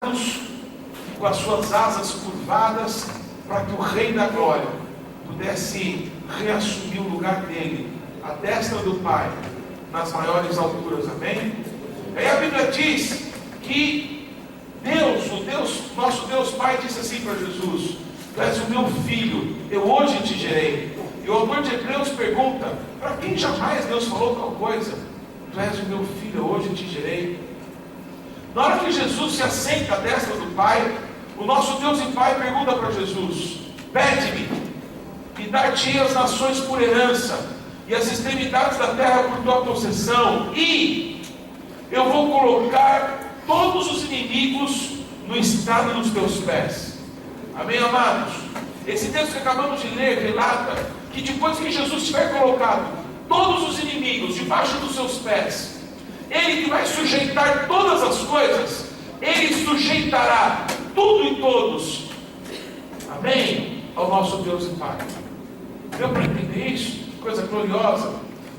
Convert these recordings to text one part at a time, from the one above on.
com as suas asas curvadas, para que o Rei da Glória pudesse reassumir o lugar dele, à destra do Pai, nas maiores alturas, amém? Aí a Bíblia diz que nosso Deus Pai disse assim para Jesus: Tu és o meu filho, eu hoje te gerei. E o autor de Hebreus pergunta: para quem jamais Deus falou tal coisa? Tu és o meu filho, eu hoje te gerei. Na hora que Jesus se assenta à destra do Pai, o nosso Deus e Pai pergunta para Jesus: pede-me, e dar-te as nações por herança, e as extremidades da terra por tua possessão, e eu vou colocar todos os inimigos no estrado dos teus pés. Amém, amados? Esse texto que acabamos de ler relata que depois que Jesus tiver colocado todos os inimigos debaixo dos seus pés, Ele que vai sujeitar todas as coisas, Ele sujeitará tudo e todos. Amém? Ao nosso Deus e Pai. Deu para entender isso? Que coisa gloriosa.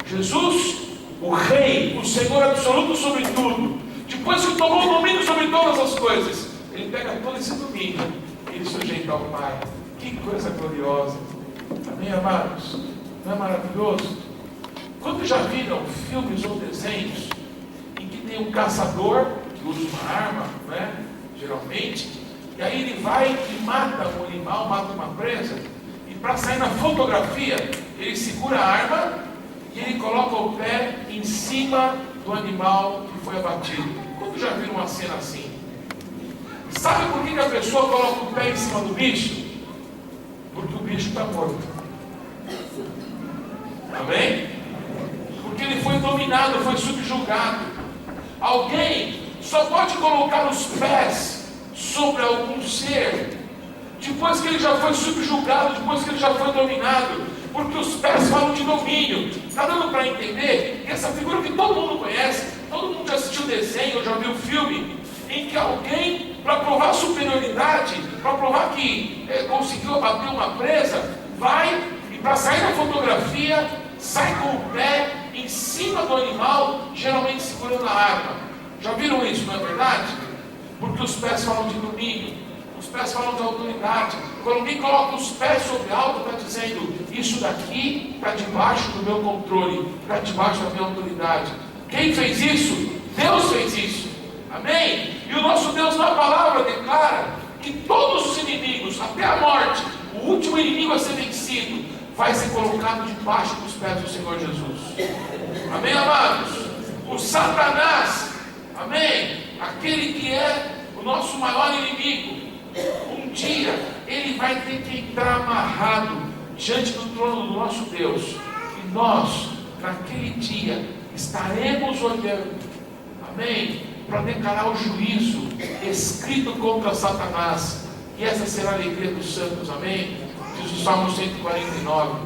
Jesus, o Rei, o Senhor absoluto sobre tudo, depois que tomou o domínio sobre todas as coisas, Ele pega todo esse domínio e Ele sujeita ao Pai. Que coisa gloriosa. Amém, amados? Não é maravilhoso? Quando já viram filmes ou desenhos em que tem um caçador que usa uma arma, né? Geralmente, e aí ele vai e mata um animal, mata uma presa, e para sair na fotografia, ele segura a arma e ele coloca o pé em cima do animal que foi abatido. Quando já viram uma cena assim? Sabe por que a pessoa coloca o pé em cima do bicho? Porque o bicho está morto. Amém? Porque ele foi dominado, foi subjugado. Alguém só pode colocar os pés sobre algum ser depois que ele já foi subjugado, depois que ele já foi dominado, porque os pés falam de domínio. Está dando para entender que essa figura que todo mundo conhece, todo mundo já assistiu desenho, já viu filme, em que alguém, para provar superioridade, para provar que conseguiu abater uma presa, vai e para sair da fotografia, sai com o pé em cima do animal, geralmente segurando a arma. Já viram isso, não é verdade? Porque os pés falam de domínio, os pés falam de autoridade. Quando alguém coloca os pés sobre algo, está dizendo: isso daqui está debaixo do meu controle, está debaixo da minha autoridade. Quem fez isso? Deus fez isso. Amém? E o nosso Deus na palavra declara que todos os inimigos, até a morte, o último inimigo a ser vencido, vai ser colocado debaixo dos pés do Senhor Jesus. Amém, amados? O Satanás, amém? Aquele que é o nosso maior inimigo, um dia ele vai ter que entrar amarrado diante do trono do nosso Deus. E nós, naquele dia, estaremos olhando, amém? Para declarar o juízo escrito contra Satanás. E essa será a alegria dos santos, amém? Diz o Salmo 149.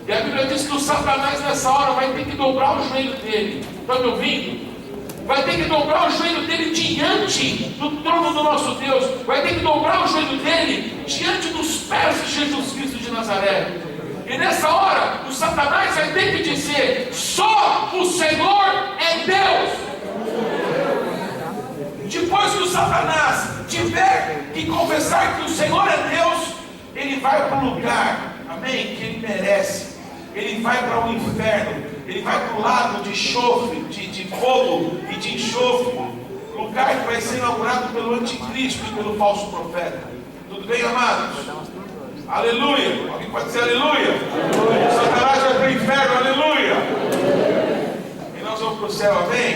E a Bíblia diz que o Satanás nessa hora vai ter que dobrar o joelho dele. Estão me ouvindo? Vai ter que dobrar o joelho dele diante do trono do nosso Deus. Vai ter que dobrar o joelho dele diante dos pés de Jesus Cristo de Nazaré. E nessa hora, o Satanás vai ter que dizer: só o Senhor é Deus. Depois que o Satanás tiver que confessar que o Senhor é Deus, ele vai para o lugar, amém, que ele merece. Ele vai para o inferno, ele vai para o lago de enxofre, de fogo e de enxofre, lugar que vai ser inaugurado pelo anticristo e pelo falso profeta. Tudo bem, amados? Aleluia! Alguém pode dizer aleluia? Aleluia. O Satanás vai para o inferno, aleluia! E nós vamos para o céu, amém?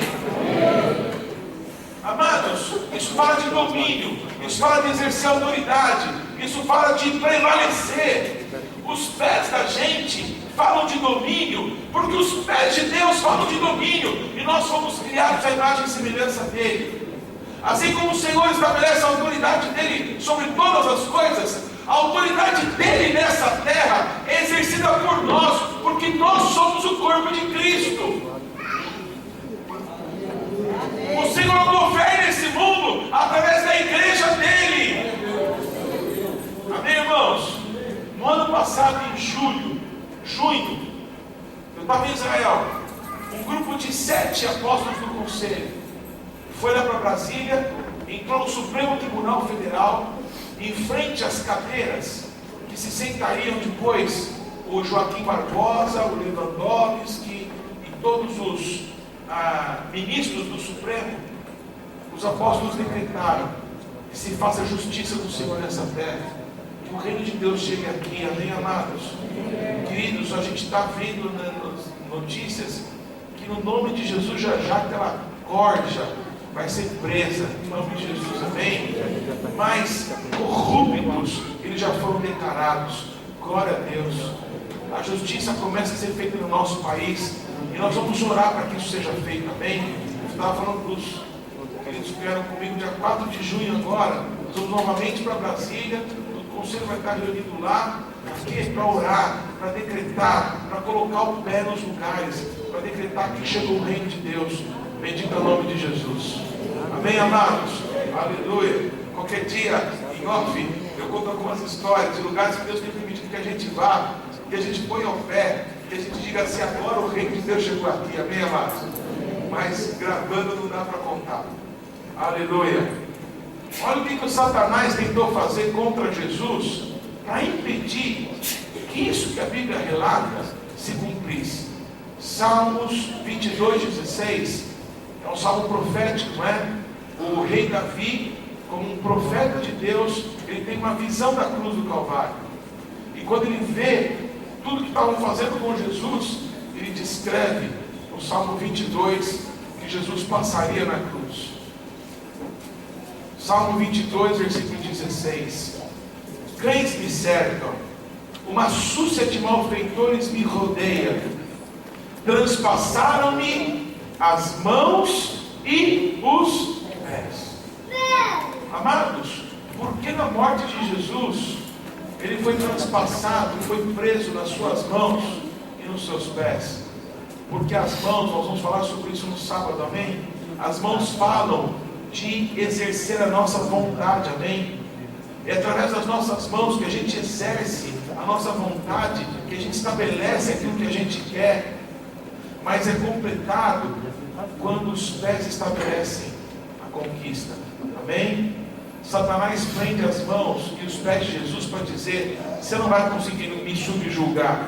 Amados, isso fala de domínio, isso fala de exercer autoridade, isso fala de prevalecer. Os pés da gente falam de domínio, porque os pés de Deus falam de domínio, e nós fomos criados à imagem e semelhança dele. Assim como o Senhor estabelece a autoridade dele sobre todas as coisas, a autoridade dele nessa terra é exercida por nós, porque nós somos o corpo de Cristo. O Senhor governa esse mundo através da igreja dele. Amém, irmãos? No ano passado, em junho, eu estava em Israel. Um grupo de 7 apóstolos do conselho foi lá para Brasília entrou no Supremo Tribunal Federal, em frente às cadeiras que se sentariam depois o Joaquim Barbosa, o Lewandowski e todos os ministros do Supremo. Os apóstolos decretaram que se faça justiça do Senhor nessa terra, que o reino de Deus chegue aqui, amém, amados? Queridos, a gente está vendo nas notícias que no nome de Jesus já aquela corja vai ser presa, em nome de Jesus, amém? Mas corruptos, eles já foram declarados, glória a Deus. A justiça começa a ser feita no nosso país, e nós vamos orar para que isso seja feito, amém? Eu estava falando dos queridos que vieram comigo dia 4 de junho agora, nós vamos novamente para Brasília, o conselho vai estar reunido lá, aqui para orar, para decretar, para colocar o pé nos lugares, para decretar que chegou o reino de Deus. Bendito é o nome de Jesus. Amém, amados? Aleluia. Qualquer dia, em off, eu conto algumas histórias de lugares que Deus tem permitido que a gente vá, que a gente ponha o pé, que a gente diga assim, agora o reino de Deus chegou aqui. Amém, amados? Mas gravando não dá para contar. Aleluia. Olha o que o Satanás tentou fazer contra Jesus para impedir que isso que a Bíblia relata se cumprisse. Salmos 22:16 é um salmo profético, não é? O rei Davi, como um profeta de Deus, ele tem uma visão da cruz do Calvário. E quando ele vê tudo que estavam fazendo com Jesus, ele descreve no Salmo 22 que Jesus passaria na cruz. Salmo 22, versículo 16. Cães me cercam, uma súcia de malfeitores me rodeia, transpassaram-me as mãos e os pés. Amados, porque na morte de Jesus ele foi transpassado, foi preso nas suas mãos e nos seus pés? Porque as mãos, nós vamos falar sobre isso no sábado, amém? As mãos falam de exercer a nossa vontade, amém? É através das nossas mãos que a gente exerce a nossa vontade, que a gente estabelece aquilo que a gente quer. Mas é completado quando os pés estabelecem a conquista, amém? Satanás prende as mãos e os pés de Jesus para dizer: você não vai conseguir me subjugar,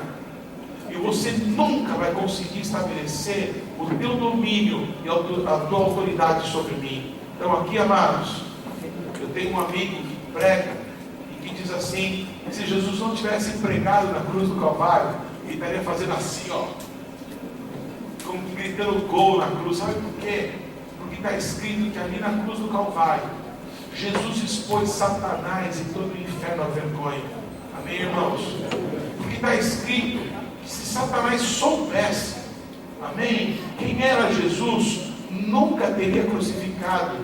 e você nunca vai conseguir estabelecer o teu domínio e a tua autoridade sobre mim. Então aqui, amados, eu tenho um amigo que prega e que diz assim, que se Jesus não tivesse pregado na cruz do Calvário, ele estaria fazendo assim, ó, como gritando gol na cruz. Sabe por quê? Porque está escrito que ali na cruz do Calvário Jesus expôs Satanás e todo o inferno à vergonha. Amém, irmãos? Porque está escrito que se Satanás soubesse, amém, quem era Jesus, nunca teria crucificado,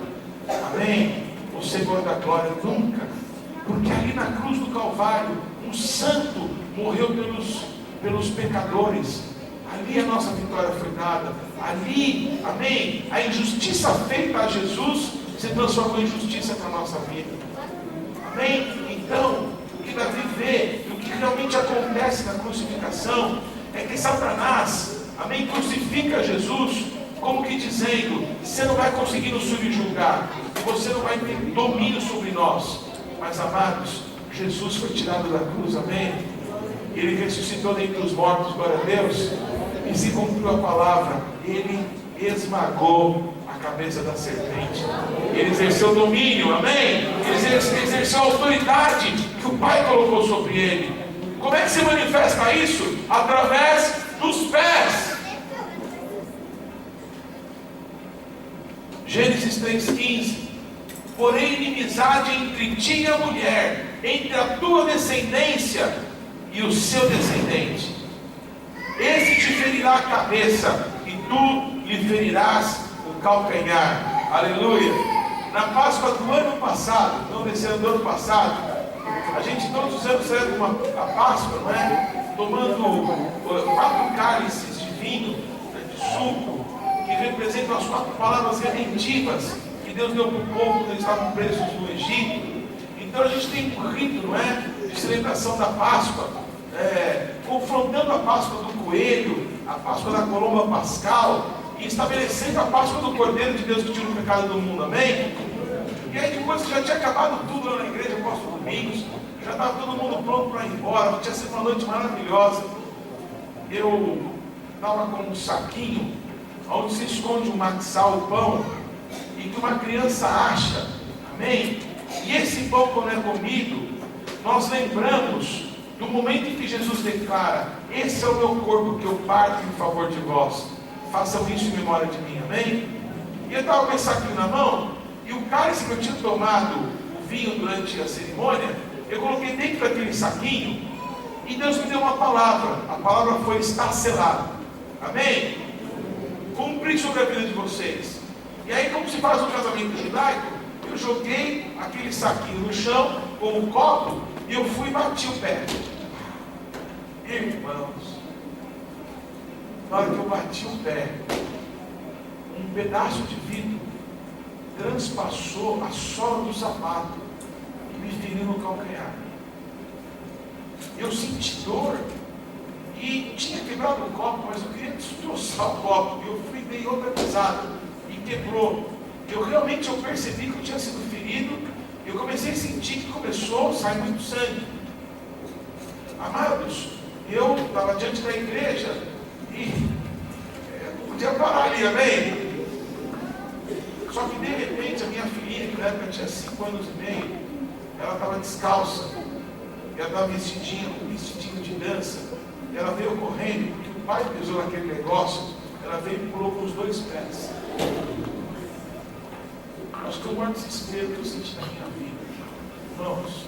amém, o Senhor da glória, nunca. Porque ali na cruz do Calvário um santo morreu pelos pecadores. Ali a nossa vitória foi dada. Ali, amém, a injustiça feita a Jesus se transformou em justiça para a nossa vida. Amém? Então, o que Davi vê, o que realmente acontece na crucificação, é que Satanás, amém, crucifica Jesus, como que dizendo: você não vai conseguir nos subjugar, você não vai ter domínio sobre nós. Mas, amados, Jesus foi tirado da cruz, amém? Ele ressuscitou dentre os mortos, glória a Deus, e se cumpriu a palavra, ele esmagou a cabeça da serpente, ele exerceu domínio, amém? Ele exerceu a autoridade que o Pai colocou sobre ele. Como é que se manifesta isso? Através dos pés. Gênesis 3,15. Porém, inimizade entre ti e a mulher, entre a tua descendência e o seu descendente. Esse te ferirá a cabeça, e tu lhe ferirás o calcanhar. Aleluia. Na Páscoa do ano passado, não desse ano, do ano passado, a gente todos os anos celebra a Páscoa, não é? Tomando 4 cálices de vinho, de suco, que representam as 4 palavras redentivas que Deus deu para o povo quando eles estavam presos no Egito. Então a gente tem um rito, não é? De celebração da Páscoa, confrontando a Páscoa do coelho, a Páscoa da colomba pascal, e estabelecendo a Páscoa do Cordeiro de Deus que tira o pecado do mundo, amém? E aí depois que já tinha acabado tudo lá na igreja, apóstolo Domingos, já estava todo mundo pronto para ir embora, tinha sido uma noite maravilhosa. Eu estava com um saquinho, onde se esconde um maxal, o pão, e que uma criança acha, amém? E esse pão, quando é comido, nós lembramos do momento em que Jesus declara: esse é o meu corpo que eu parto em favor de vós, façam isso em memória de mim, amém? E eu estava com esse saquinho na mão, e o cálice que eu tinha tomado o vinho durante a cerimônia, eu coloquei dentro daquele saquinho, e Deus me deu uma palavra. A palavra foi: está selado, amém? Cumpri sobre a vida de vocês. E aí, como se faz um casamento judaico, eu joguei aquele saquinho no chão com um copo, e eu fui e bati o pé. Irmãos, na hora que eu bati o pé, um pedaço de vidro transpassou a sola do sapato e me feriu no calcanhar. Eu senti dor e tinha quebrado o copo, mas eu queria destroçar o copo. Eu fui e dei outra pisada e quebrou. Eu percebi que eu tinha sido ferido. Eu comecei a sentir que começou a sair muito sangue. Amados, eu estava diante da igreja e não podia parar ali, amém? Só que de repente a minha filhinha, que na época tinha 5 anos e meio, ela estava descalça, e ela estava vestidinho de dança, e ela veio correndo, porque o pai pisou naquele negócio, ela veio e pulou com os 2 pés. Acho que o maior desespero que eu senti na minha vida, irmãos,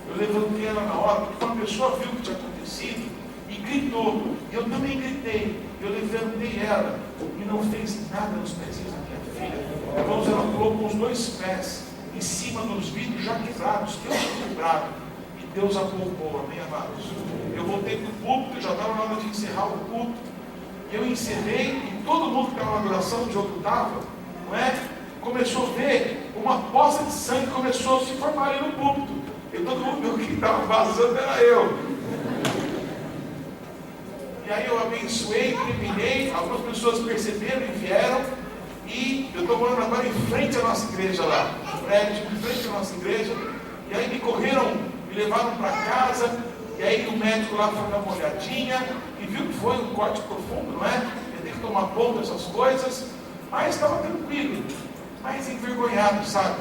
eu levantei ela na hora, porque uma pessoa viu o que tinha acontecido e gritou, e eu também gritei. Eu levantei ela e não fez nada nos pezinhos da minha filha. Irmãos, ela pulou com os 2 pés em cima dos vidros já quebrados, que eu tinha quebrado, e Deus a poupou, amém, amados? Eu voltei para o púlpito, já estava na hora de encerrar o culto, e eu encerrei, e todo mundo que estava na adoração, onde eu estava, não é? Começou a ver uma poça de sangue, começou a se formar ali no púlpito, e todo mundo viu que estava vazando era eu. E aí eu abençoei, terminei, algumas pessoas perceberam e vieram, e eu estou morando agora em frente à nossa igreja lá, no prédio, em frente à nossa igreja, e aí me correram, me levaram para casa, e aí o médico lá foi dar uma olhadinha, e viu que foi um corte profundo, não é? Eu tenho que tomar ponto dessas coisas, mas estava tranquilo, mas envergonhado, sabe?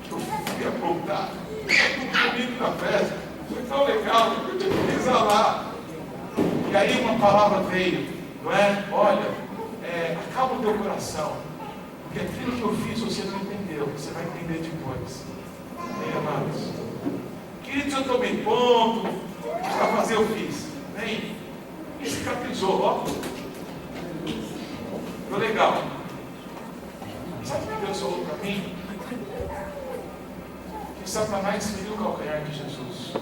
Que eu fui apontar, tudo comigo na festa, foi tão legal, que eu tive que exalar. E aí uma palavra veio, não é? Olha, acalma o teu coração, porque aquilo que eu fiz você não entendeu, você vai entender depois. Amém, amados? Queridos, eu tomei ponto, para fazer eu fiz, amém? E cicatrizou, ó. Ficou legal. Sabe o que Deus falou para mim? Que Satanás feriu o calcanhar de Jesus,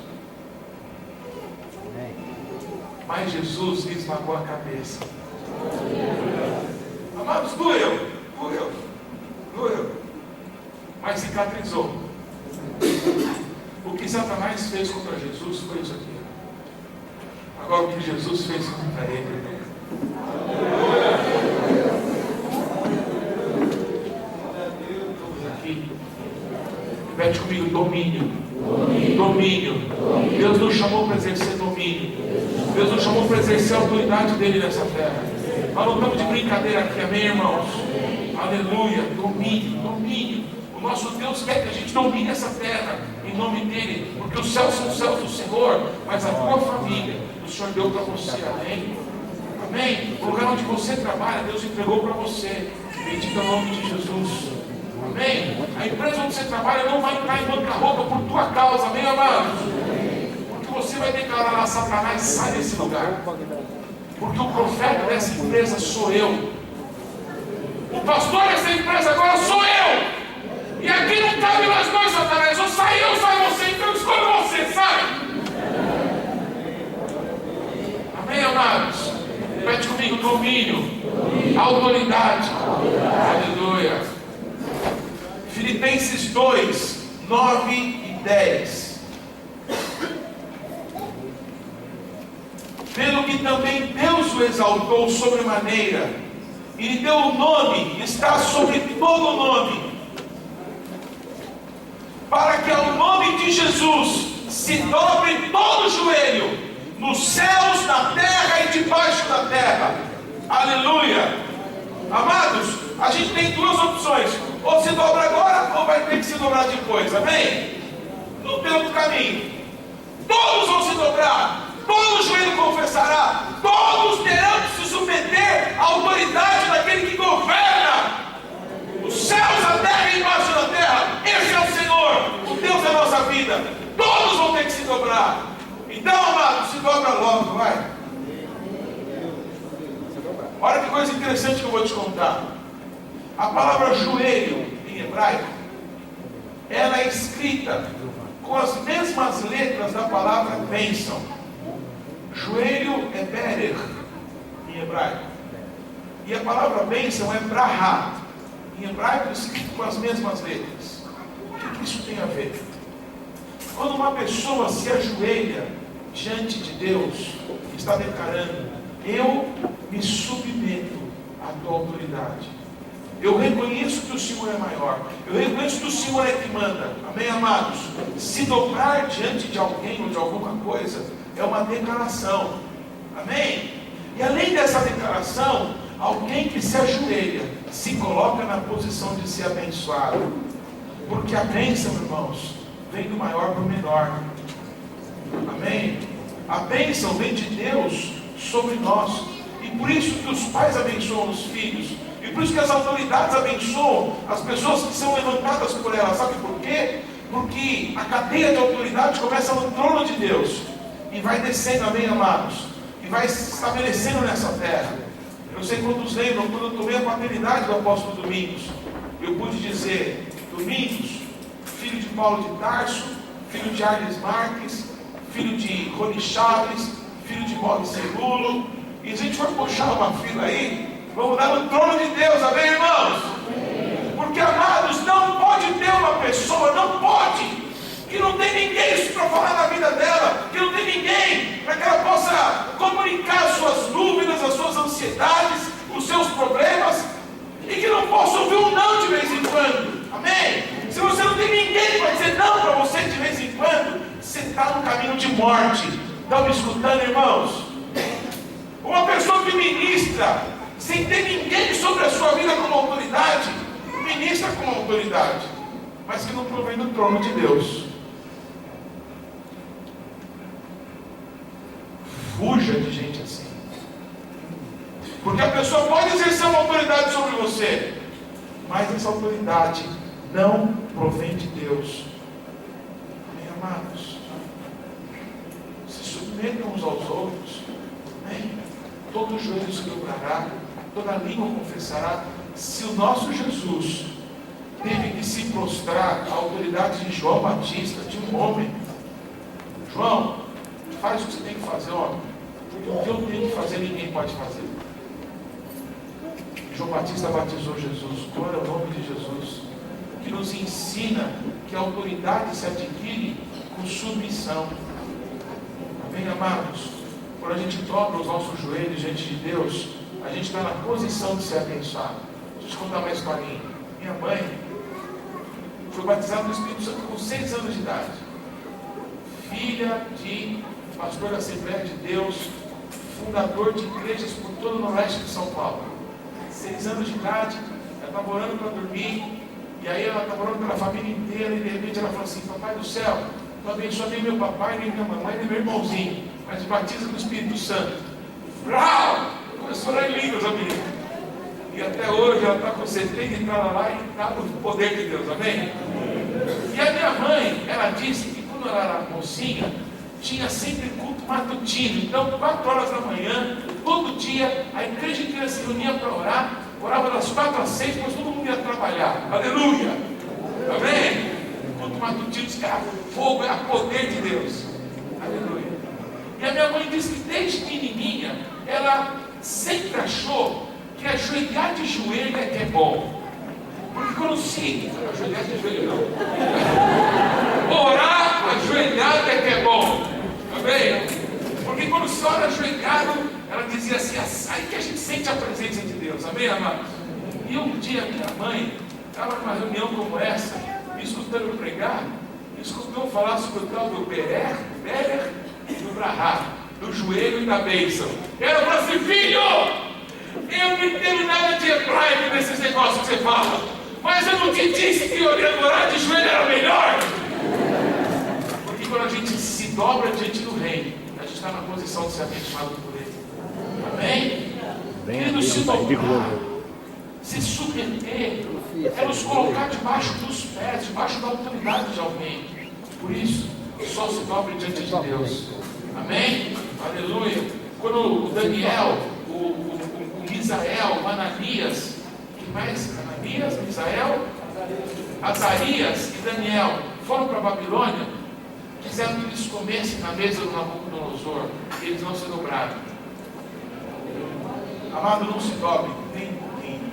mas Jesus lhe esmagou a cabeça. Amados, doeu, mas cicatrizou. O que Satanás fez contra Jesus foi isso aqui. Agora o que Jesus fez contra ele, todos aqui, repete comigo: domínio. Deus nos chamou para exercer domínio. Deus nos chamou para exercer a autoridade dele nessa terra. Nós não estamos de brincadeira aqui, amém, irmãos? Aleluia, domínio. O nosso Deus quer que a gente domine essa terra em nome dele, porque os céus são os céus do Senhor, mas a tua família o Senhor deu para você, amém? Amém? O lugar onde você trabalha, Deus entregou para você. Bendito é o nome de Jesus. Amém? A empresa onde você trabalha não vai entrar em bancarrota por tua causa, amém, amados? Porque você vai declarar lá: Satanás, sai desse lugar. Porque o profeta dessa empresa sou eu. O pastor dessa empresa agora sou eu. E aqui não cabe nós dois, Satanás. Ou sai eu, ou sai você. Então escolha você, sai. Amém, amados? Repete comigo: domínio, autoridade. Aleluia. Filipenses 2, 9 e 10. Pelo que também Deus o exaltou sobremaneira, e lhe deu um nome, está sobre todo nome, de Jesus, se dobre todo o joelho, nos céus, na terra e debaixo da terra. Aleluia. Amados, a gente tem duas opções: ou se dobra agora, ou vai ter que se dobrar depois. Amém? Não tem outro caminho. Todos vão se dobrar, todo joelho confessará, todos terão que se submeter à autoridade daquele que governa os céus, a terra e embaixo da terra. Esse é o Senhor, o Deus da nossa vida. Todos vão ter que se dobrar. Então, amado, se dobra logo, vai. Olha que coisa interessante que eu vou te contar. A palavra joelho em hebraico, ela é escrita com as mesmas letras da palavra bênção. Joelho é berer em hebraico, e a palavra bênção é brahá em hebraico, escrito com as mesmas letras. O que isso tem a ver? Quando uma pessoa se ajoelha diante de Deus, está declarando: eu me submeto à tua autoridade, eu reconheço que o Senhor é maior, eu reconheço que o Senhor é que manda. Amém, amados? Se dobrar diante de alguém ou de alguma coisa é uma declaração. Amém? E além dessa declaração, alguém que se ajoelha se coloca na posição de ser abençoado, porque a bênção, irmãos, vem do maior para o menor. Amém? A bênção vem de Deus sobre nós, e por isso que os pais abençoam os filhos, e por isso que as autoridades abençoam as pessoas que são levantadas por elas. Sabe por quê? Porque a cadeia de autoridade começa no trono de Deus e vai descendo, amém, amados, e vai se estabelecendo nessa terra. Eu sei quantos lembram, quando eu tomei a paternidade do apóstolo Domingos, eu pude dizer: Domingos, filho de Paulo de Tarso, filho de Arles Marques, filho de Rony Chaves, filho de Bob Segulo. E se a gente for puxar uma fila aí, vamos dar no trono de Deus, amém, irmãos? Porque, amados, não pode ter uma pessoa, não pode, que não tem ninguém para falar da vida dela, que não tem ninguém para que ela possa comunicar as suas dúvidas, as suas ansiedades, os seus problemas, e que não possa ouvir um não de vez em quando. Amém? Se você não tem ninguém para dizer não para você de vez em quando, você está no caminho de morte. Estão me escutando, irmãos? Uma pessoa que ministra sem ter ninguém sobre a sua vida como autoridade, ministra como autoridade, mas que não provém do trono de Deus. Fuja de gente assim, porque a pessoa pode exercer uma autoridade sobre você, mas essa autoridade não provém de Deus. Amém, amados? Se submetam uns aos outros. Amém? Todo joelho se dobrará, toda língua confessará. Se o nosso Jesus teve que se prostrar à autoridade de João Batista, de um homem: João, faz o que você tem que fazer, homem, porque o que eu tenho que fazer ninguém pode fazer. João Batista batizou Jesus. Glória ao nome de Jesus, que nos ensina que a autoridade se adquire com submissão. Amém, amados? Quando a gente dobra os nossos joelhos diante de Deus, a gente está na posição de ser abençoado. Deixa eu te contar uma historinha. Minha mãe foi batizada no Espírito Santo com 6 anos de idade, filha de pastor da Assembleia de Deus, fundador de igrejas por todo o noroeste de São Paulo. 6 anos de idade, ela estava orando para dormir, e aí ela estava orando pela família inteira, e de repente ela falou assim: Papai do céu, não abençoa nem meu papai, nem minha mamãe, nem meu irmãozinho, mas batiza no Espírito Santo. Vrau! Começou a orar em línguas, a menina. E até hoje ela está com 70 e lá e está no poder de Deus, amém? E a minha mãe, ela disse que quando ela era mocinha, tinha sempre culto matutino. Então, 4 horas da manhã, todo dia, a igreja inteira se reunia para orar, orava das 4 às 6, mas todo mundo ia trabalhar. Aleluia! Amém? Culto matutino, que era fogo, era poder de Deus. Aleluia! E a minha mãe disse que desde pequenininha, ela sempre achou que ajoelhar de joelho é que é bom. Porque quando se... ajoelhar de joelho não. Orar ajoelhado é que é bom. Amém? Porque quando se ora ajoelhado, ela dizia assim: aí que a gente sente a presença de Deus. Amém, amados? E um dia minha mãe estava numa reunião como essa, me escutando pregar, Eles costumam falar sobre o tal do Berer e do Brahá, do joelho e da bênção. Eu falo assim, filho, eu não entendo nada de hebraico nesses negócios que você fala, mas eu não te disse que orar de joelho era melhor? Porque quando a gente se dobra diante do rei, a gente está na posição de ser abençoado por ele. Amém? Querido, se dobrar, se submeter, é nos colocar debaixo dos pés, debaixo da autoridade de alguém. Por isso, só se dobre diante de Deus. Amém? Aleluia. Quando o Daniel, o Misael, o Ananias, que mais? Ananias, Misael, Azarias e Daniel foram para a Babilônia, quiseram que eles comessem na mesa do Nabucodonosor, e eles não se dobraram. Amado, não se dobre nem um pouquinho.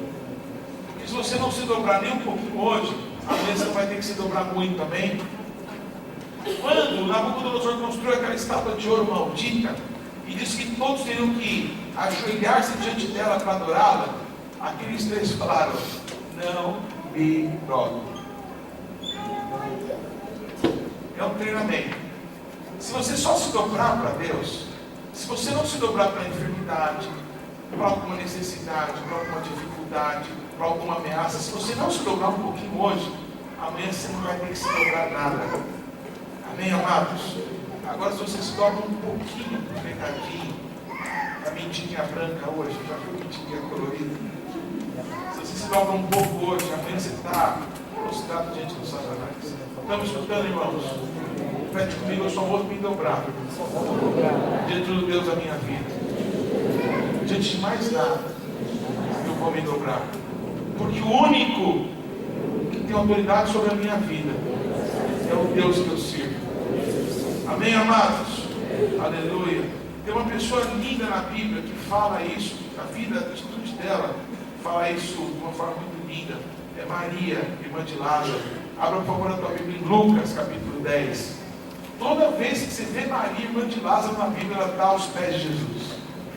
Porque se você não se dobrar nem um pouquinho hoje, amanhã você vai ter que se dobrar muito também. Quando Nabucodonosor construiu aquela estátua de ouro maldita e disse que todos teriam que ajoelhar-se diante dela para adorá-la, aqueles três falaram: não me dobre. É um treinamento. Se você só se dobrar para Deus, se você não se dobrar para a enfermidade, para alguma necessidade, para alguma dificuldade, para alguma ameaça, se você não se dobrar um pouquinho hoje, amanhã você não vai ter que se dobrar nada. Amém, amados? Agora, se você se dobra um pouquinho do pecadinho, a mentirinha branca hoje, já foi mentirinha colorida. Se você se dobra um pouco hoje, amanhã você está prostrado diante do Satanás. Estamos escutando, irmãos? Repete comigo, eu só vou me dobrar diante do Deus da minha vida. Diante de mais nada, eu vou me dobrar. Porque o único que tem autoridade sobre a minha vida é o Deus que eu sirvo. Amém, amados? Aleluia. Tem uma pessoa linda na Bíblia que fala isso, a vida, a atitude dela fala isso de uma forma muito linda. É Maria, irmã de Lázaro. Abra por favor a tua Bíblia em Lucas, capítulo 10. Toda vez que você vê Maria, irmã de Lázaro na Bíblia, ela está aos pés de Jesus.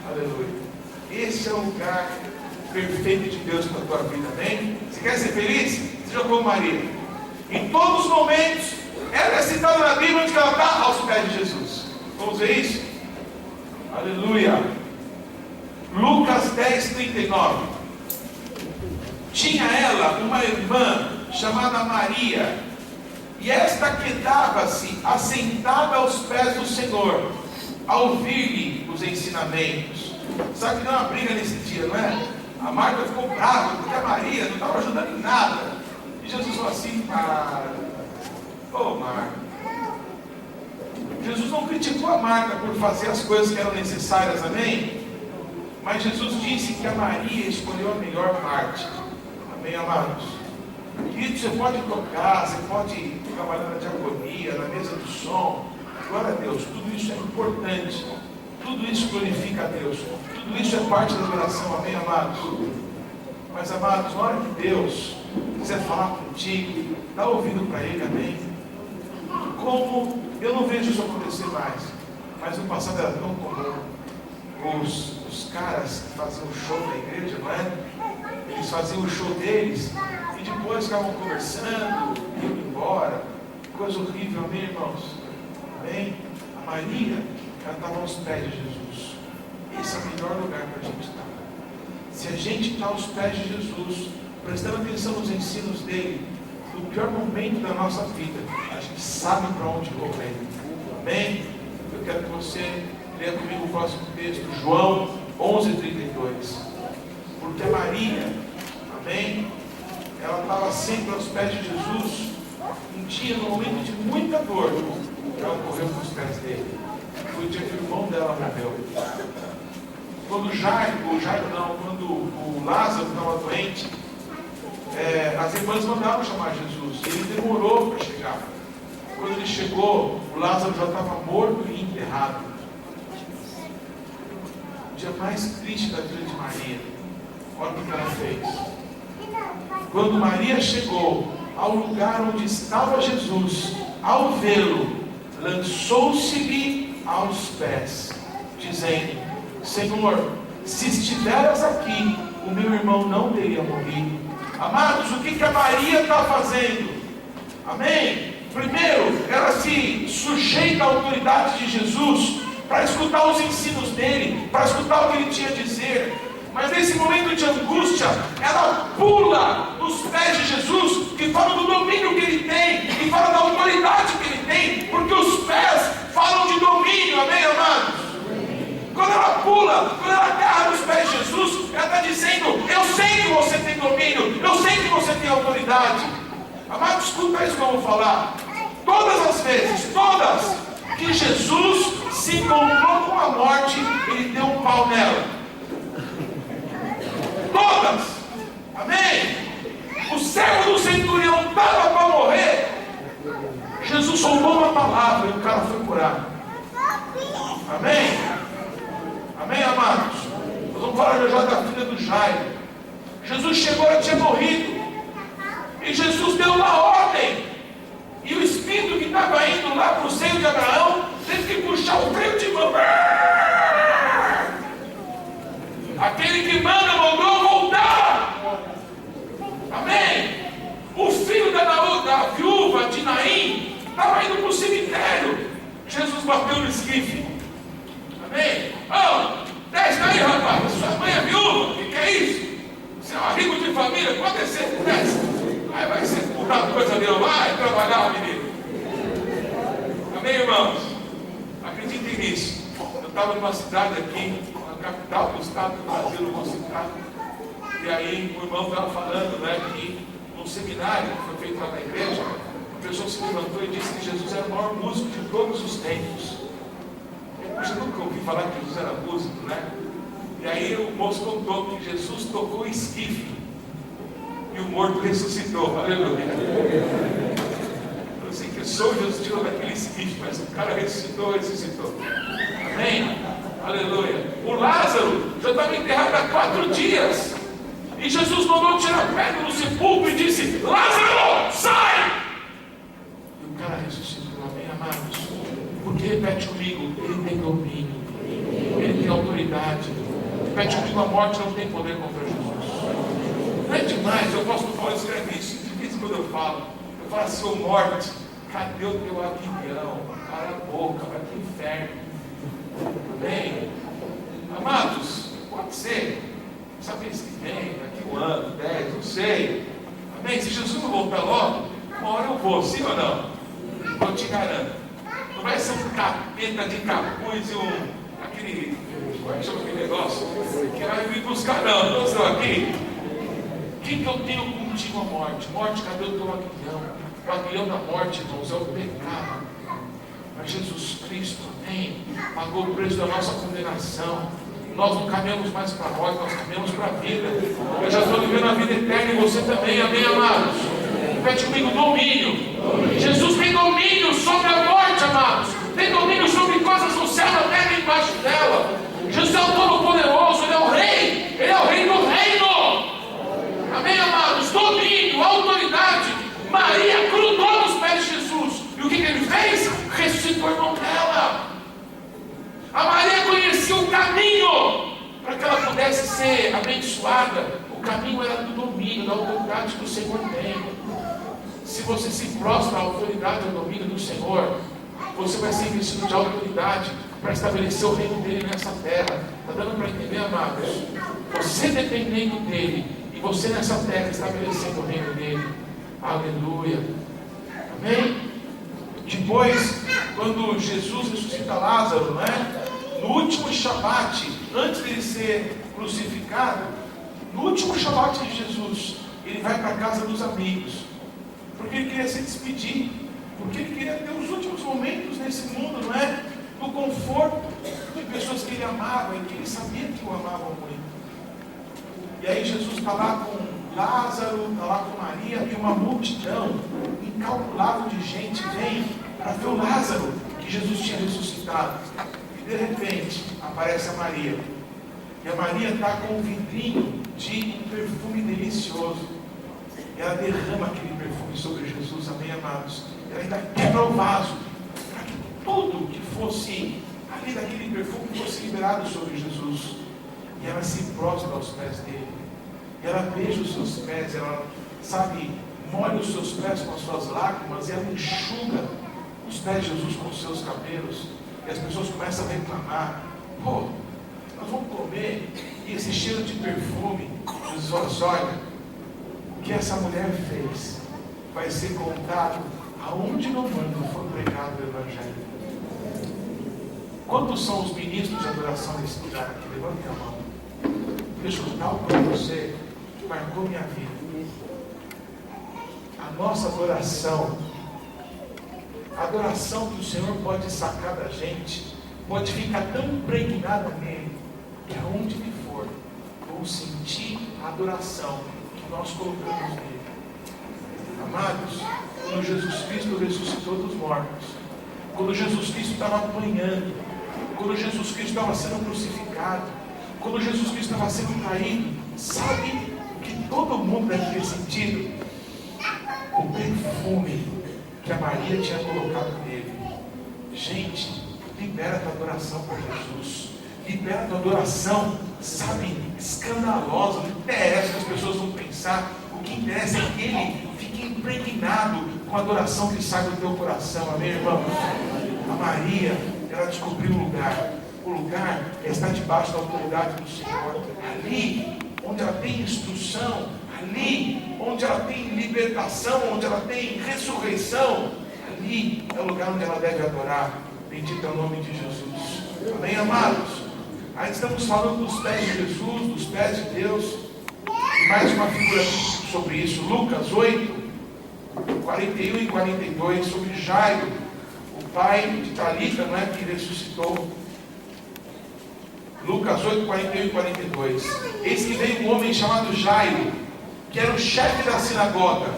Aleluia. Esse é o lugar perfeito de Deus para a tua vida, amém? Você quer ser feliz? Seja como Maria. Em todos os momentos, ela é citada na Bíblia onde ela está aos pés de Jesus. Vamos ver isso? Aleluia. Lucas 10, 39. Tinha ela uma irmã chamada Maria, e esta quedava-se assentada aos pés do Senhor, a ouvir-lhe os ensinamentos. Sabe que deu uma briga nesse dia, não é? A Marta ficou brava, porque a Maria não estava ajudando em nada. E Jesus falou assim: Marta. Jesus não criticou a Marta por fazer as coisas que eram necessárias, amém? Mas Jesus disse que a Maria escolheu a melhor parte. Amém, amados? Querido, você pode tocar, você pode trabalhar na diaconia, na mesa do som. Glória a Deus, tudo isso é importante. Tudo isso glorifica a Deus. Tudo isso é parte da adoração, amém, amados? Mas, amados, na hora que Deus quiser falar contigo, dá ouvido para Ele, amém? Como eu não vejo isso acontecer mais, mas no passado era tão comum. Os caras que faziam show na igreja, não é? Eles faziam o show deles e depois ficavam conversando, indo embora. Coisa horrível, amém, irmãos? Amém? A Maria, ela estava aos pés de Jesus. Esse é o melhor lugar para a gente estar. Se a gente está aos pés de Jesus, prestando atenção nos ensinos dele, no pior momento da nossa vida, a gente sabe para onde correr. Amém? Eu quero que você leia comigo o próximo texto, João 11:32. Porque a Maria, amém, ela estava sempre aos pés de Jesus. Um dia, num momento de muita dor, ela correu para os pés dele. Foi o dia que o irmão dela morreu. Quando quando o Lázaro estava doente, as irmãs mandaram chamar Jesus. Ele demorou para chegar. Quando ele chegou, o Lázaro já estava morto e enterrado. O dia mais triste da vida de Maria. Olha o que ela fez. Quando Maria chegou ao lugar onde estava Jesus, ao vê-lo, lançou-se-lhe aos pés, dizendo: Senhor, se estiveras aqui, o meu irmão não teria morrido. Amados, o que a Maria está fazendo? Amém? Primeiro, sujeita à autoridade de Jesus, para escutar os ensinos dele, para escutar o que ele tinha a dizer. Mas nesse momento de angústia, ela pula nos pés de Jesus, que falam do domínio que ele tem, que falam da autoridade que ele tem, porque os pés falam de domínio, amém, amados? Quando ela pula, quando ela agarra nos pés de Jesus, ela está dizendo: eu sei que você tem domínio, eu sei que você tem autoridade. Amado, escuta isso que eu vou falar. Todas as vezes, todas, que Jesus se encontrou com a morte, ele deu um pau nela. Todas, amém? O servo do centurião estava para morrer, Jesus soltou uma palavra e o cara foi curado. Amém? Amém, amados? Nós vamos falar já da filha do Jairo. Jesus chegou, ela tinha morrido, e Jesus deu uma ordem, e o espírito que estava indo lá para o seio de Abraão teve que puxar o freio de mão. Aquele que manda mandou voltar. Amém? O filho da viúva de Naim estava indo para o cemitério. Jesus bateu no esquife. Amém? Desce daí, rapaz. Sua mãe é viúva. O que é isso? Você é um amigo de família? Pode descer, desce. Aí vai ser puxado coisa dele. Vai trabalhar, menino. Amém, irmãos? Acreditem nisso. Eu estava numa cidade aqui, capital do estado do Brasil, no nosso estado, e aí o irmão estava falando, né, que num seminário que foi feito lá na igreja, a pessoa se levantou e disse que Jesus era o maior músico de todos os tempos. Eu nunca ouvi falar que Jesus era músico, né? E aí o moço contou que Jesus tocou esquife e o morto ressuscitou. Aleluia. Eu sei que sou Jesus tirou daquele esquife, mas o cara ressuscitou. Amém? Aleluia. O Lázaro já estava enterrado há 4 dias. E Jesus mandou tirar a pedra do sepulcro e disse: Lázaro, sai! E o cara ressuscitou. Amém, amados? Porque repete comigo: ele tem domínio, ele tem autoridade. Repete comigo: a morte não tem poder contra Jesus. Não é demais? O apóstolo Paulo escreve isso. Difícil quando eu falo assim: ô morte, cadê o teu aguilhão? Cala a boca, vai para o inferno. Amém? Amados, pode ser, sabe mês que vem, daqui 1 ano, 10, não sei. Amém? Se Jesus não voltar logo, uma hora eu vou, sim ou não? Eu te garanto. Não vai ser um capeta de capuz e aquele, como é que chama aquele negócio? Que vai me buscar, não. Todos estão aqui. O que eu tenho contigo, a morte? Morte, cadê o teu aguilhão? O aguilhão da morte, irmãos, é o pecado. Mas Jesus Cristo, amém, pagou o preço da nossa condenação. Nós não caminhamos mais para a morte, nós caminhamos para a vida. Eu já estou vivendo a vida eterna e você também, amém, amados? Repete comigo: domínio. Jesus tem domínio sobre a morte, amados. Tem domínio sobre coisas no céu, na terra e embaixo dela. Jesus é o Todo-Poderoso, Ele é o Rei. Ele é o Rei do reino. Amém, amados? Domínio, autoridade. Maria grudou nos pés de Jesus. E o que ele fez? Ressuscitou o irmão dela. A Maria conhecia o caminho para que ela pudesse ser abençoada. O caminho era do domínio, da autoridade que o Senhor tem. Se você se prostra à autoridade e ao domínio do Senhor, você vai ser investido de autoridade para estabelecer o reino dele nessa terra. Está dando para entender, amados? Você dependendo dele e você nessa terra estabelecendo o reino dele. Aleluia. Amém? Depois, quando Jesus ressuscita Lázaro, né? No último Shabat, antes de ele ser crucificado, no último Shabat de Jesus, ele vai para a casa dos amigos, porque ele queria se despedir, porque ele queria ter os últimos momentos nesse mundo, não é? No conforto de pessoas que ele amava e que ele sabia que o amavam muito. E aí Jesus está lá com Lázaro, está lá com Maria, e uma multidão incalculável de gente vem para ver o Lázaro que Jesus tinha ressuscitado. E de repente aparece a Maria, e a Maria está com um vidrinho de um perfume delicioso, e ela derrama aquele perfume sobre Jesus, amém, amados? Ela ainda quebra o vaso para que tudo que fosse ali daquele perfume fosse liberado sobre Jesus, e ela se prostra aos pés dele. E ela beija os seus pés, ela, sabe, molha os seus pés com as suas lágrimas, e ela enxuga os pés de Jesus com os seus cabelos, e as pessoas começam a reclamar: pô, nós vamos comer, e esse cheiro de perfume. Jesus fala: olha, o que essa mulher fez vai ser contado aonde no mundo for pregado o Evangelho. Quantos são os ministros de adoração nesse lugar aqui? Levante a mão. Deixa eu contar algo para você que marcou minha vida. A nossa adoração, a adoração que o Senhor pode sacar da gente, pode ficar tão impregnada nele, que aonde ele for, vão sentir a adoração que nós colocamos nele. Amados, quando Jesus Cristo ressuscitou dos mortos, quando Jesus Cristo estava apanhando, quando Jesus Cristo estava sendo crucificado, quando Jesus Cristo estava sendo traído, sabe o que todo mundo deve ter sentido? O perfume que a Maria tinha colocado nele. Gente, libera a tua adoração para Jesus. Libera a tua adoração, sabe, escandalosa. Não interessa o que as pessoas vão pensar. O que interessa é que ele fique impregnado com a adoração que sai do teu coração. Amém, irmão? A Maria, ela descobriu o lugar. O lugar é estar debaixo da autoridade do Senhor. Ali onde ela tem instrução, ali onde ela tem libertação, onde ela tem ressurreição, ali é o lugar onde ela deve adorar. Bendito é o nome de Jesus. Amém, amados? Aí estamos falando dos pés de Jesus, dos pés de Deus. E mais uma figura sobre isso. Lucas 8, 41 e 42, sobre Jairo, o pai de Talita, não é, que ressuscitou. Lucas 8, 41 e 42. Eis que veio um homem chamado Jairo, que era o chefe da sinagoga,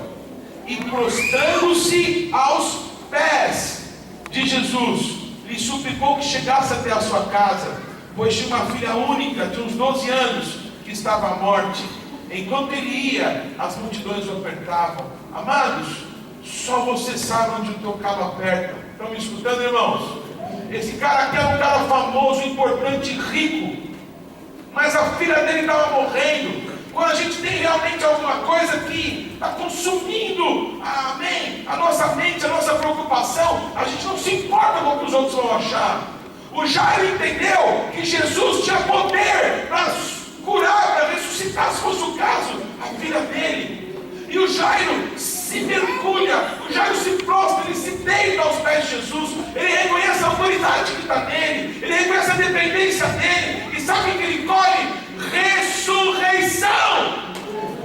e prostrando-se aos pés de Jesus, lhe suplicou que chegasse até a sua casa, pois tinha uma filha única de uns 12 anos, que estava à morte. Enquanto ele ia, as multidões o apertavam. Amados, só você sabe onde o teu calo aperta. Estão me escutando, irmãos? Esse cara aqui é um cara famoso, importante, rico, mas a filha dele estava morrendo. Quando a gente tem realmente alguma coisa que está consumindo, amém, a nossa mente, a nossa preocupação, a gente não se importa com o que os outros vão achar. O Jairo entendeu que Jesus tinha poder para curar, para ressuscitar, se fosse o caso, a filha dele. E o Jairo se mergulha, o Jairo se prostra, ele se deita aos pés de Jesus, ele reconhece a autoridade que está nele, ele reconhece a dependência dele, e sabe o que ele colhe? Ressurreição!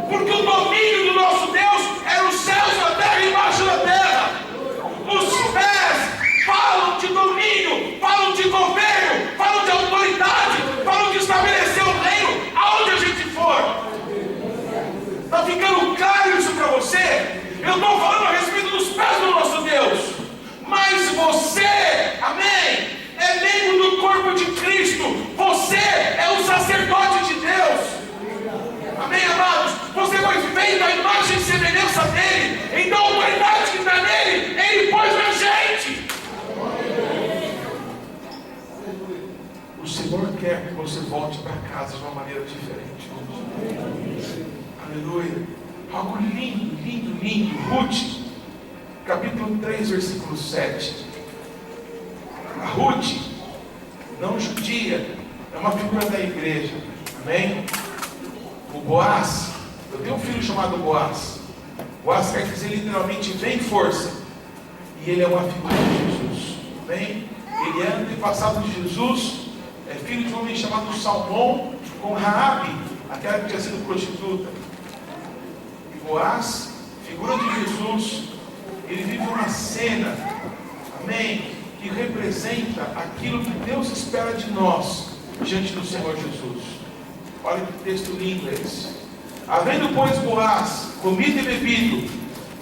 Porque o domínio do nosso Deus é nos céus, na terra e embaixo da terra. Os pés falam de domínio, falam de governo, falam de autoridade, falam de estabelecer o reino aonde a gente for. Está ficando claro isso para você? Eu estou falando a respeito dos pés do nosso Deus. Mas você, amém, é membro do corpo de Cristo. Você é o sacerdote de Deus. Amém, amados? Você foi feito à imagem e semelhança dele. Então a autoridade que está nele, ele pôs na gente. O Senhor quer que você volte para casa de uma maneira diferente. Aleluia. Algo lindo, lindo, lindo. Ruth, capítulo 3, versículo 7. A Ruth, não judia, é uma figura da igreja. Amém? O Boaz, eu tenho um filho chamado Boaz. Boaz quer dizer literalmente vem força. E ele é uma figura de Jesus. Amém? Ele é antepassado de Jesus, é filho de um homem chamado Salmão, com Raabe, aquela que tinha sido prostituta. Boaz, figura de Jesus, ele vive uma cena, amém, que representa aquilo que Deus espera de nós diante do Senhor Jesus. Olha que texto lindo é esse. Havendo, pois, Boaz comido e bebido,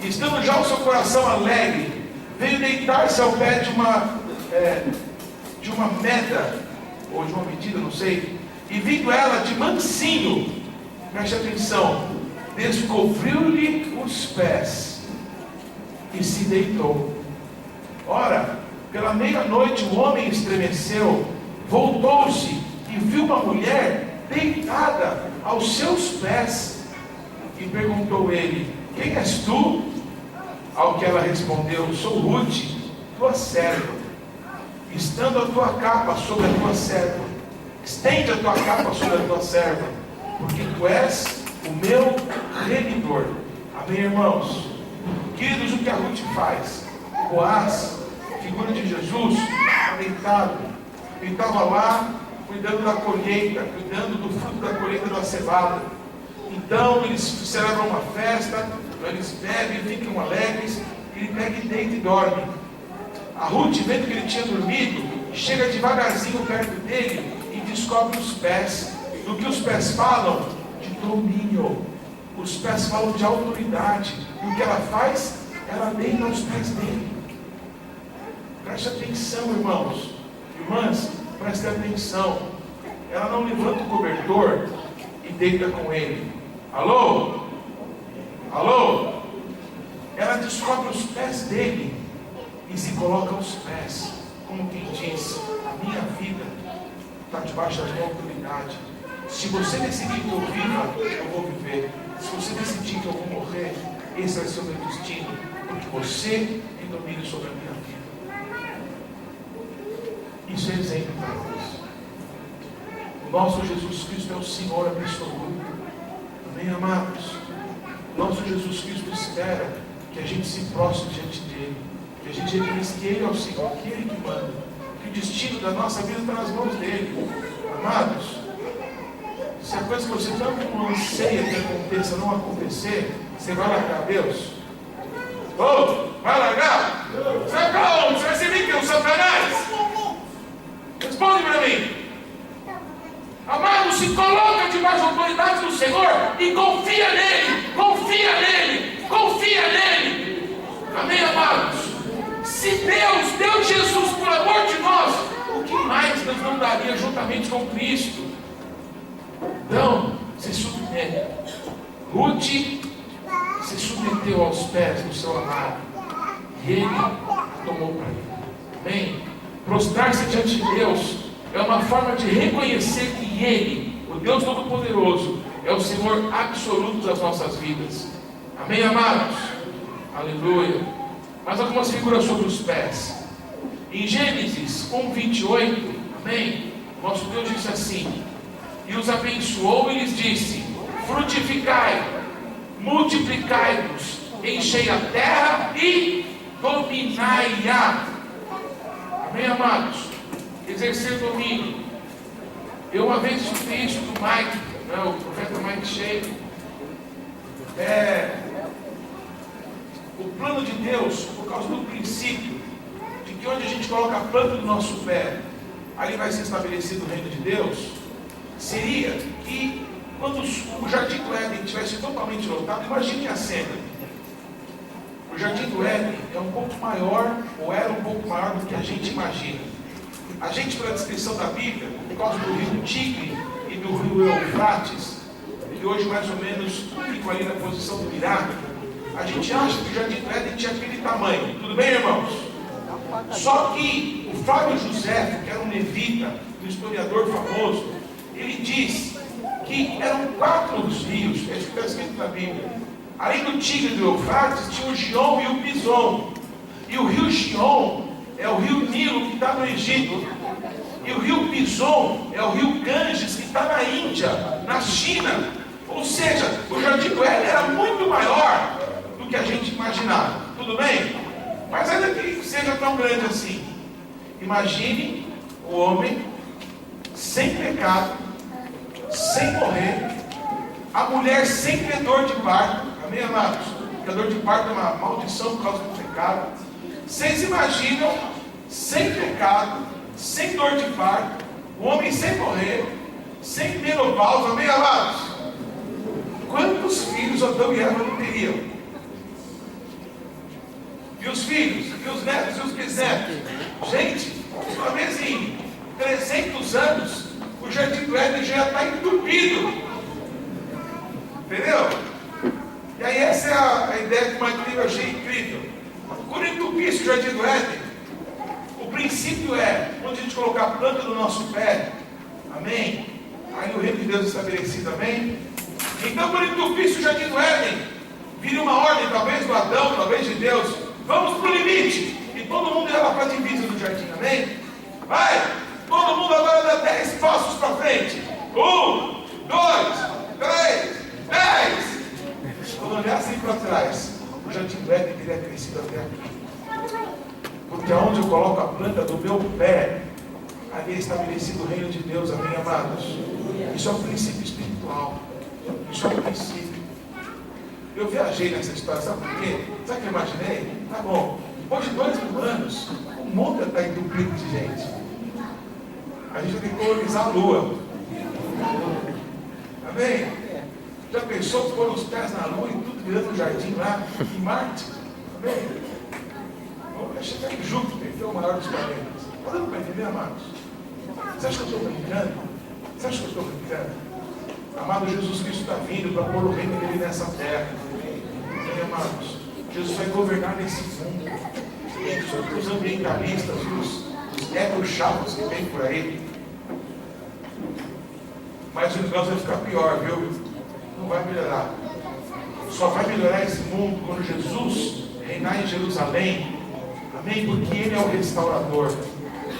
e estando já o seu coração alegre, veio deitar-se ao pé de uma meda, ou de uma medida, não sei, e vindo ela de mansinho, preste atenção, descobriu-lhe os pés e se deitou. Ora, pela meia-noite o homem estremeceu, voltou-se e viu uma mulher deitada aos seus pés, e perguntou ele: quem és tu? Ao que ela respondeu: sou Ruth, tua serva, estando a tua capa sobre a tua serva. Estende a tua capa sobre a tua serva, porque tu és o meu remidor. Amém, irmãos? Queridos, o que a Ruth faz? Boaz, figura de Jesus, está deitado. Ele estava lá cuidando da colheita, cuidando do fruto da colheita da cevada. Então eles celebram uma festa, eles bebem, ficam alegres. Ele pega e deita e dorme. A Ruth, vendo que ele tinha dormido, chega devagarzinho perto dele e descobre os pés. Do que os pés falam? De domínio. Os pés falam de autoridade. E o que ela faz? Ela deita aos pés dele. Preste atenção, irmãos. Irmãs, preste atenção. Ela não levanta o cobertor e deita com ele. Alô? Alô? Ela descobre os pés dele e se coloca aos pés, como quem diz: a minha vida está debaixo da minha autoridade. Se você decidir que eu viva, eu vou viver. Se você decidir que eu vou morrer, esse vai ser o meu destino, porque você tem domínio sobre a minha vida. Isso é exemplo para nós. O nosso Jesus Cristo é o Senhor absoluto. Amém, amados? O nosso Jesus Cristo espera que a gente se prostre diante dele, que a gente reconheça que ele é o Senhor, que ele que manda, que o destino da nossa vida está nas mãos dele. Amados, se a coisa que você tanto anseia que aconteça não acontecer, você vai largar Deus? Vai largar? Você vai para onde? Você vai servir que o Satanás? Responde para mim. Amado, se coloca debaixo da autoridade do Senhor e confia nele, confia nele, confia nele. Amém, amados? Se Deus deu Jesus por amor de nós, o que mais Deus não daria juntamente com Cristo? Então, se submete. Ruth se submeteu aos pés do seu amado e ele a tomou para ele. Amém? Prostrar-se diante de Deus é uma forma de reconhecer que ele, o Deus Todo-Poderoso, é o Senhor absoluto das nossas vidas. Amém, amados? Aleluia. Mais algumas figuras sobre os pés. Em Gênesis 1:28, amém? Nosso Deus disse assim: e os abençoou e lhes disse: frutificai, multiplicai-vos, enchei a terra e dominai-a. Amém, amados? Exercer domínio. Eu uma vez escutei isso do Mike, o profeta Mike Shea. O plano de Deus, por causa do princípio de que onde a gente coloca a planta do nosso pé, ali vai ser estabelecido o reino de Deus, seria que quando o jardim do Éden estivesse totalmente lotado, imagine a cena. O jardim do Éden é um pouco maior, ou era um pouco maior do que a gente imagina. A gente, pela descrição da Bíblia, por causa do rio Tigre e do rio Eufrates, que hoje mais ou menos ficam ali na posição do Iraque, a gente acha que o jardim do Éden tinha aquele tamanho. Tudo bem, irmãos? Só que o Flávio José, que era um levita, um historiador famoso, ele diz que eram 4 os rios, é isso que está escrito na Bíblia. Além do Tigre e do Eufrates, tinha o Gion e o Pison. E o rio Gion é o rio Nilo que está no Egito. E o rio Pison é o rio Ganges que está na Índia, na China. Ou seja, o jardim do Éden era muito maior do que a gente imaginava. Tudo bem? Mas ainda que seja tão grande assim, imagine o homem sem pecado, sem morrer, a mulher sem ter dor de parto. Amém, amados? Porque a dor de parto é uma maldição por causa do pecado. Vocês imaginam, sem pecado, sem dor de parto, o homem sem morrer, sem menopausa. Amém, amados? Quantos filhos Adão e Eva não teriam? E os filhos, e os netos, e os bisnetos? Gente, uma vez em 300 anos, o jardim do Éden já está entupido. Entendeu? E aí essa é a ideia que o Mike eu achei incrível. Quando entupisse o jardim do Éden, o princípio é, onde a gente colocar a planta do nosso pé, amém? Aí o reino de Deus é estabelecido, amém? Então quando entupisse o jardim do Éden, vira uma ordem, talvez do Adão, talvez de Deus, vamos para o limite. E todo mundo ia lá para Vai! Todo mundo agora dá 10 passos para frente. 1, 2, 3, 10. Quando olhar assim para trás, o jardim do Éden teria crescido até aqui. Porque aonde eu coloco a planta do meu pé, ali é estabelecido o reino de Deus, amém, amados? Isso é um princípio espiritual. Isso é um princípio. Eu viajei nessa história, sabe por quê? Sabe o que eu imaginei? Tá bom, depois de 2.000 anos, o mundo está entupido de gente. A gente tem que colonizar a Lua. Amém? Já pensou pôr os pés na Lua e tudo virando um jardim lá em Marte? Amém? Vamos chegar em Júpiter, que é o maior dos planetas. Está dando para entender, amados? Você acha que eu estou brincando? Você acha que eu estou brincando? Amado, Jesus Cristo está vindo para pôr o reino dele nessa terra. Amém, amados? Jesus vai governar nesse mundo. Entre os ambientalistas, os eco-chatos que vem por aí. Mas o negócio vai ficar pior, viu? Não vai melhorar. Só vai melhorar esse mundo quando Jesus reinar em Jerusalém. Amém? Porque Ele é o restaurador.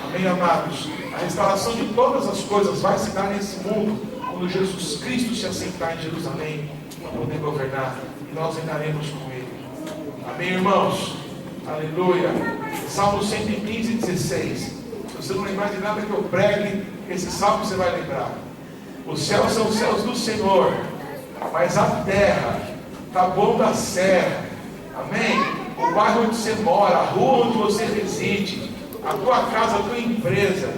Amém, amados? A restauração de todas as coisas vai se dar nesse mundo quando Jesus Cristo se assentar em Jerusalém para poder governar. E nós reinaremos com Ele. Amém, irmãos? Aleluia. Salmo 115, 16. Se você não lembrar de nada que eu pregue, esse salmo você vai lembrar. Os céus são os céus do Senhor, mas a terra está bom da serra. Amém? O bairro onde você mora, a rua onde você reside, a tua casa, a tua empresa,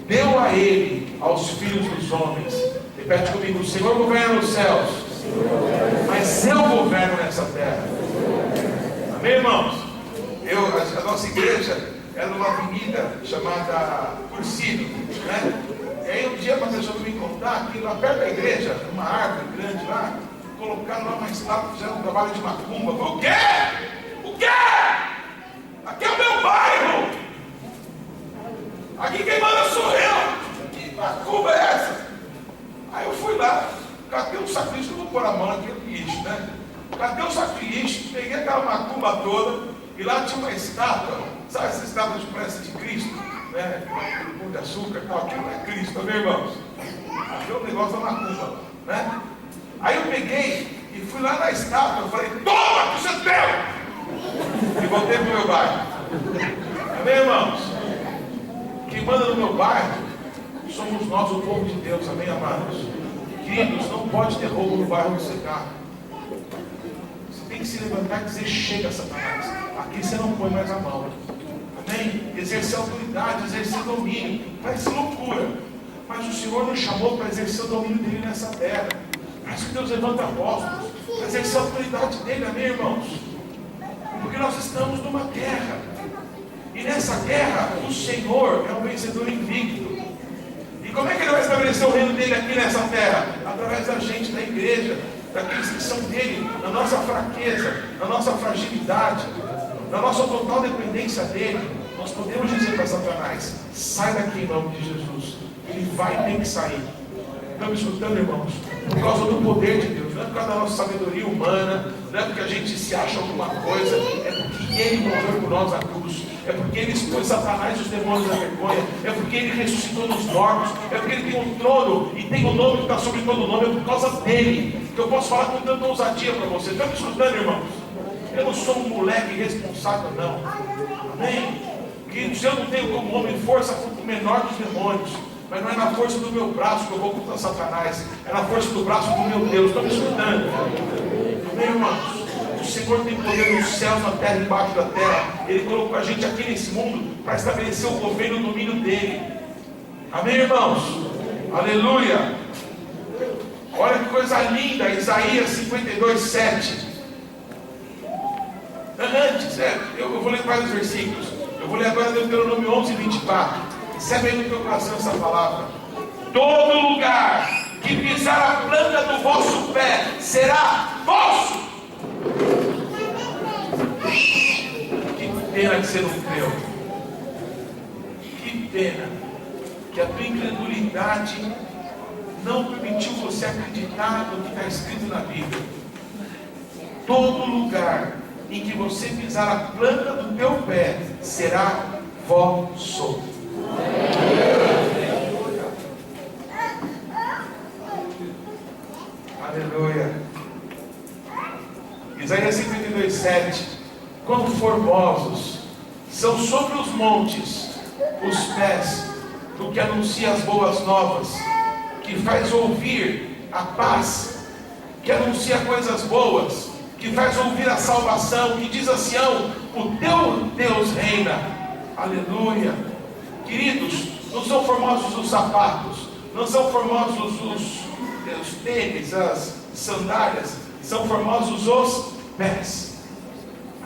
deu a Ele, aos filhos dos homens. Repete comigo: o Senhor governa nos céus, mas eu governo nessa terra. Amém, irmãos? A nossa igreja era numa avenida chamada Cursido, né? E aí um dia uma pessoa veio me contar que lá perto da igreja, uma árvore grande lá, colocaram lá uma estátua, fizeram um trabalho de macumba. Eu falei: o quê? O quê? Aqui é o meu bairro! Aqui quem manda sou eu! Que macumba é essa? Aí eu fui lá, catei um saco de lixo, eu vou pôr a mão naquele lixo, né? Catei um saco de lixo, peguei aquela macumba toda, e lá tinha uma estátua, sabe essa estátua de prece de Cristo? Né? Pão de açúcar e tal, aquilo não é Cristo, meu irmãos? Aqui é o negócio da macumba, né? Aí eu peguei e fui lá na estátua, eu falei: toma, que isso é teu! E voltei pro meu bairro. Amém, irmãos? Quem manda no meu bairro somos nós, o povo de Deus, amém, amados? Queridos, não pode ter roubo no bairro onde você está. Você tem que se levantar e dizer: chega, Satanás, aqui você não põe mais a mão. Amém? Exercer autoridade, exercer domínio. Parece loucura, mas o Senhor nos chamou para exercer o domínio dele nessa terra. Parece que Deus levanta apóstolos para exercer a autoridade dele, amém, irmãos? Porque nós estamos numa guerra, e nessa guerra o Senhor é um vencedor invicto. E como é que Ele vai estabelecer o reino dele aqui nessa terra? Através da gente, da igreja, daqueles que são dele, na nossa fraqueza, na nossa fragilidade, na nossa total dependência dele. Nós podemos dizer para Satanás: sai daqui em nome de Jesus. Ele vai ter que sair. Estão me escutando, irmãos? Por causa do poder de Deus, não é por causa da nossa sabedoria humana, não é porque a gente se acha alguma coisa, é porque Ele morreu por nós na cruz, é porque Ele expôs Satanás e os demônios da vergonha, é porque Ele ressuscitou dos mortos, é porque Ele tem um trono e tem um nome que está sobre todo o nome. É por causa dele que eu posso falar com tanta ousadia para você. Estão me escutando, irmãos? Eu não sou um moleque irresponsável, não. Amém? Que eu não tenho como homem força contra o menor dos demônios. Mas não é na força do meu braço que eu vou contra Satanás, é na força do braço do meu Deus. Estão me escutando? Amém, irmãos? O Senhor tem poder nos céus, na terra e embaixo da terra. Ele colocou a gente aqui nesse mundo para estabelecer o governo e o domínio dele. Amém, irmãos? Aleluia! Olha que coisa linda, Isaías 52, 7. Antes, eu vou ler vários versículos. Eu vou ler agora Deuteronômio 11, 24. Recebe aí no teu coração essa palavra: todo lugar que pisar a planta do vosso pé será vosso. Que pena que você não creu. Que pena que a tua incredulidade não permitiu você acreditar no que está escrito na Bíblia. Todo lugar em que você pisar a planta do teu pé será vosso. Aleluia. Isaías 52, 7. Quão formosos são sobre os montes os pés do que anuncia as boas novas, que faz ouvir a paz, que anuncia coisas boas, que faz ouvir a salvação, que diz a Sião: o teu Deus reina. Aleluia. Queridos, não são formosos os sapatos, não são formosos os tênis, as sandálias, são formosos os pés.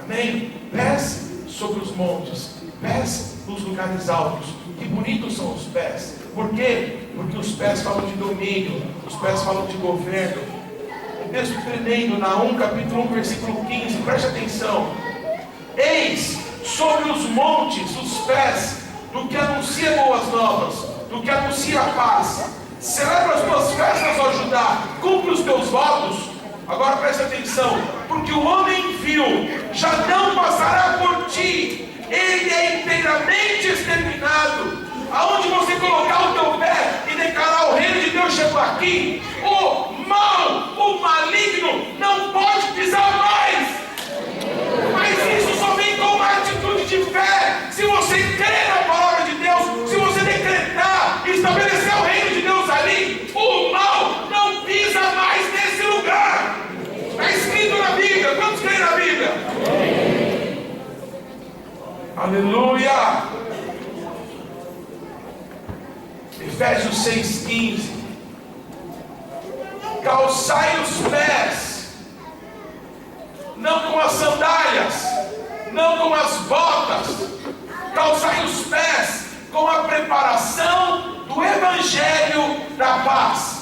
Amém? Pés sobre os montes, pés nos lugares altos. Que bonitos são os pés. Por quê? Porque os pés falam de domínio, os pés falam de governo. Um texto tremendo, Naum capítulo 1, versículo 15, preste atenção. Eis sobre os montes os pés do que anuncia boas novas, do que anuncia a paz. Celebra as tuas festas, ó Judá, cumpre os teus votos. Agora preste atenção, porque o homem vil já não passará por ti, ele é inteiramente exterminado. Aonde você colocar o teu pé e declarar: o reino de Deus chegou aqui, o mal, o maligno não pode pisar mais. Mas isso só vem com uma atitude de fé. Se você crer na palavra de Deus, se você decretar e estabelecer o reino de Deus ali, o mal não pisa mais nesse lugar. Está escrito na Bíblia. Quantos creem na Bíblia? Aleluia. Efésios 6,15. Calçai os pés, não com as sandálias, não com as botas. Calçai os pés com a preparação do Evangelho da paz.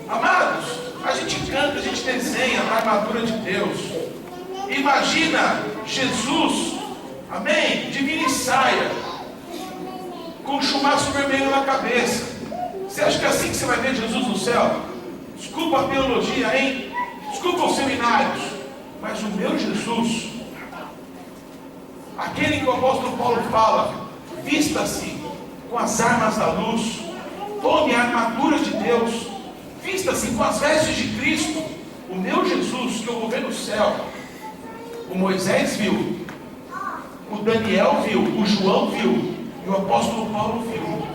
Amados, a gente canta, a gente desenha a armadura de Deus. Imagina Jesus, amém, de mini saia, com um chumaço vermelho na cabeça. Você acha que é assim que você vai ver Jesus no céu? Desculpa a teologia, hein? Desculpa os seminários. Mas o meu Jesus, aquele que o apóstolo Paulo fala: vista-se com as armas da luz, tome a armadura de Deus, vista-se com as vestes de Cristo. O meu Jesus, que eu vou ver no céu, o Moisés viu, o Daniel viu, o João viu, e o apóstolo Paulo viu.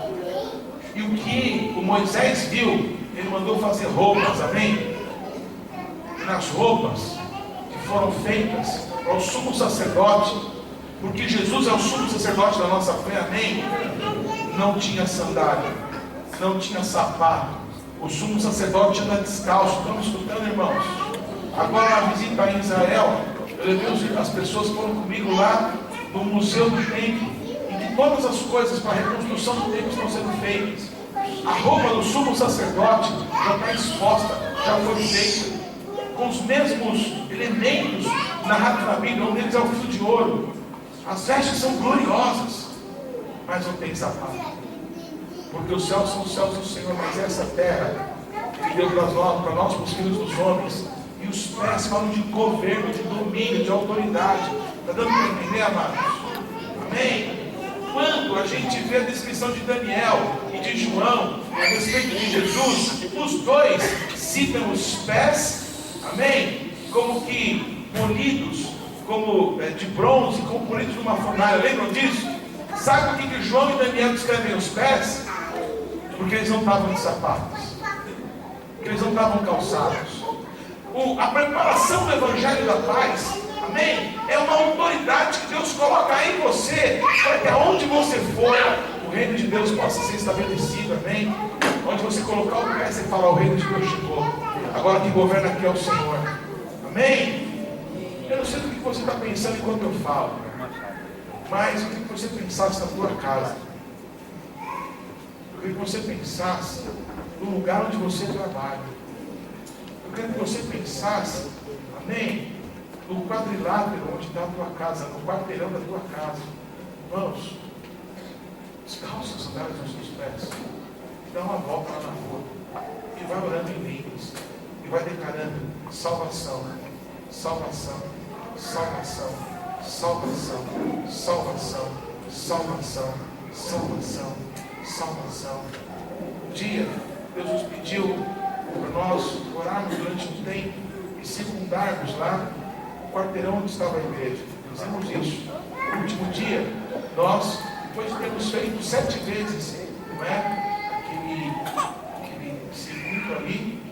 E o que o Moisés viu, ele mandou fazer roupas, amém? E nas roupas que foram feitas para o sumo sacerdote, porque Jesus é o sumo sacerdote da nossa fé, amém? Não tinha sandália, não tinha sapato. O sumo sacerdote anda descalço. Estamos escutando, irmãos? Agora, na visita em Israel, eu levei as pessoas que foram comigo lá no Museu do Templo, em que todas as coisas para a reconstrução do templo estão sendo feitas. A roupa do sumo sacerdote já está exposta, já foi feita, com os mesmos elementos narrados na Bíblia. Um deles é o fio de ouro. As vestes são gloriosas, mas não tem sapato, porque os céus são os céus do Senhor, mas essa terra Ele deu para nós, para os filhos dos homens. E os pés falam de governo, de domínio, de autoridade. Está dando para entender, amados? Amém? Quando a gente vê a descrição de Daniel e de João a respeito de Jesus, os dois citam os pés, amém? Como que polidos, como de bronze, como polidos numa fornalha. Lembram disso? Sabe por que João e Daniel descrevem os pés? Porque eles não estavam de sapatos, porque eles não estavam calçados. A preparação do Evangelho da Paz, amém? É uma autoridade que Deus coloca em você, para que aonde você for, o reino de Deus possa ser estabelecido, amém? Onde você colocar o pé, você fala: o reino de Deus chegou. Agora quem governa aqui é o Senhor, amém? Eu não sei do que você está pensando enquanto eu falo, mas eu queria que você pensasse na tua casa. Eu queria que você pensasse no lugar onde você trabalha. Eu quero que você pensasse, amém, no quadrilátero onde está a tua casa, no quarteirão da tua casa. Irmãos, descalça as sandálias nos seus pés, dá uma volta lá na rua, e vai orando em línguas, e vai declarando: salvação, salvação, salvação, salvação, salvação, salvação, salvação, salvação. Um dia, Deus nos pediu para nós orarmos durante um tempo e secundarmos lá o quarteirão onde estava a igreja. Fizemos isso. No último dia, nós, depois de termos feito 7 vezes, não é? Aquele circuito ali,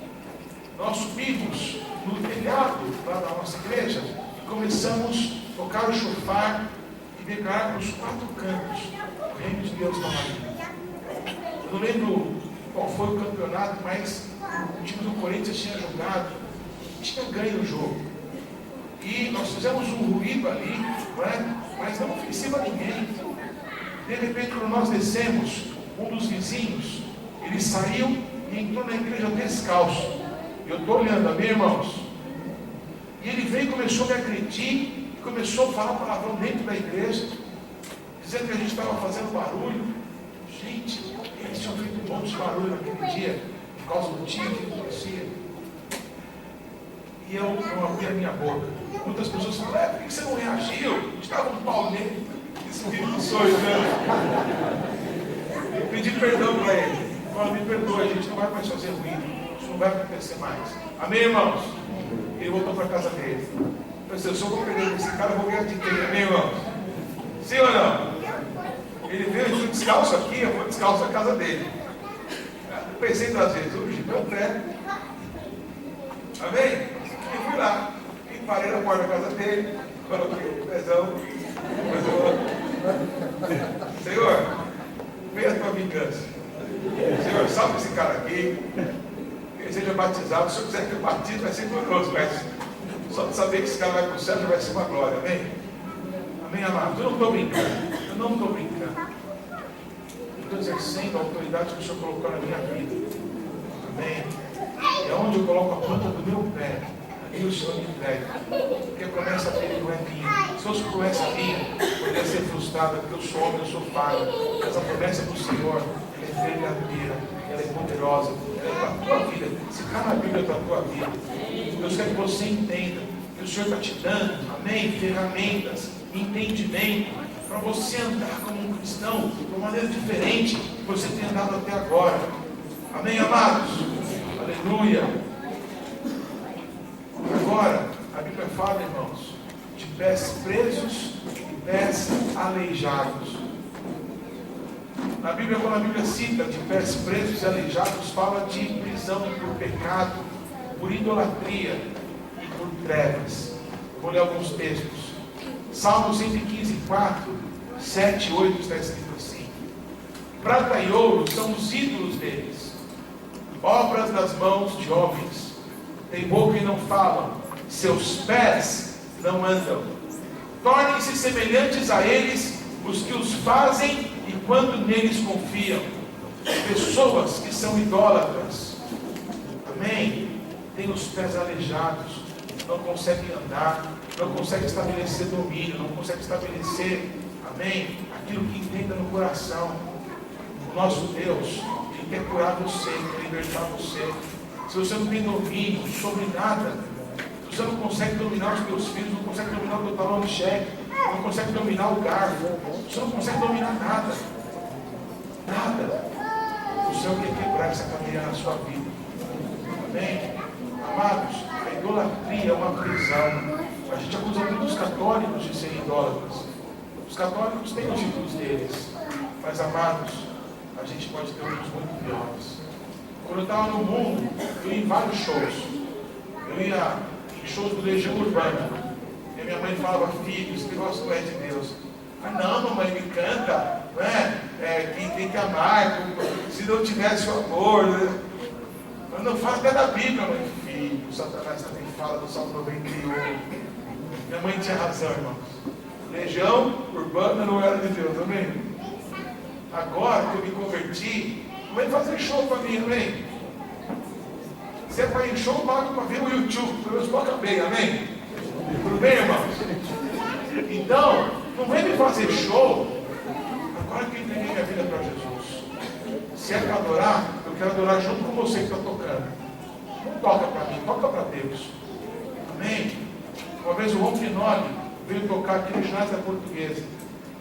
nós subimos no telhado lá da nossa igreja e começamos a tocar o chofar e declarar para os 4 cantos: o reino de Deus está ali. Eu não lembro qual foi o campeonato, mas o time do Corinthians tinha jogado, tinha ganho o jogo. E nós fizemos um ruído ali, não é? Mas não ofensivo a ninguém. De repente, quando nós descemos, um dos vizinhos, ele saiu e entrou na igreja descalço. Eu estou olhando, amém, irmãos? E ele veio e começou a me agredir, e começou a falar palavrão dentro da igreja, dizendo que a gente estava fazendo barulho. Gente, eles tinham feito um monte de barulho naquele dia, por causa do time que ele torcia. E eu não abri a minha boca. Muitas pessoas falaram: por que você não reagiu? A gente estava um pau nele. Esse filho sonho, né? Eu pedi perdão para ele. Falei: me perdoa, a gente não vai mais fazer ruído. Isso não vai acontecer mais. Amém, irmãos? Ele voltou para a casa dele. Eu pensei: se eu vou perder esse cara, eu vou ganhar de quem? Amém, irmãos? Sim ou não? Ele veio, ele foi descalço aqui, eu fui descalço na casa dele. Eu pensei 2 vezes: hoje meu pé. Amém? E fui lá. E parei na porta da casa dele. Coloquei o pezão. Senhor, venha a tua vingança. Senhor, salve esse cara aqui. Que ele seja batizado. Se eu quiser que eu batize, vai ser glorioso. Mas só de saber que esse cara vai para o céu já vai ser uma glória. Amém? Amém, amados? Eu não estou brincando. Eu não estou brincando. Eu estou exercendo a autoridade que o Senhor colocou na minha vida. Amém? É onde eu coloco a planta do meu pé. E o Senhor me entrega. Porque a promessa dele não é minha. Se fosse promessa minha, poderia ser frustrada, porque eu sou homem, eu sou falho. Mas a promessa do Senhor, ela é verdadeira, ela é poderosa, ela é para a tua vida. Se está na Bíblia, é para a tua vida. Deus quer que você entenda que o Senhor está te dando, amém, ferramentas, entendimento, para você andar como um cristão de uma maneira diferente que você tem andado até agora. Amém, amados? Aleluia. Agora, a Bíblia fala, irmãos, de pés presos e pés aleijados. Na Bíblia, quando a Bíblia cita de pés presos e aleijados, fala de prisão por pecado, por idolatria e por trevas. Vou ler alguns textos. Salmo 115, 4, 7 e 8 está escrito assim: prata e ouro são os ídolos deles, obras das mãos de homens. Tem boca e não falam, seus pés não andam. Tornem-se semelhantes a eles os que os fazem e quando neles confiam. Pessoas que são idólatras. Amém? Tem os pés aleijados, não conseguem andar, não conseguem estabelecer domínio, não conseguem estabelecer, amém, aquilo que entenda no coração. O nosso Deus, Ele quer curar você, quer libertar você. Se você não tem domínio sobre nada, se você não consegue dominar os teus filhos, não consegue dominar o teu talão de cheque, não consegue dominar o garfo, você não consegue dominar nada. Nada. O Senhor quer quebrar essa cadeia na sua vida. Amém? Amados, a idolatria é uma prisão. A gente acusa muitos católicos de serem idólatras. Os católicos têm os títulos deles. Mas, amados, a gente pode ter uns muito piores. Quando eu estava no mundo, eu ia em vários shows. Eu ia em shows do Legião Urbana. E a minha mãe falava: filho, esse negócio não é de Deus. Mas não, mamãe, me canta, não é? Quem tem que amar, se não tivesse o amor, né? Mas não fala até da Bíblia, mãe. Filho, o Satanás também fala do Salmo 91. Minha mãe tinha razão, irmãos. Legião Urbana não era de Deus, amém? Agora que eu me converti, vem fazer show para mim, amém? Se é para ir em show, paga para ver o YouTube, pelo menos toca bem, amém? Tudo bem, irmãos? Então, não vem me fazer show agora que eu entreguei minha vida para Jesus. Se é para adorar, eu quero adorar junto com você que está tocando. Não toca para mim, toca para Deus. Amém? Uma vez o Ron Finoli veio tocar aqui no ginásio da Portuguesa.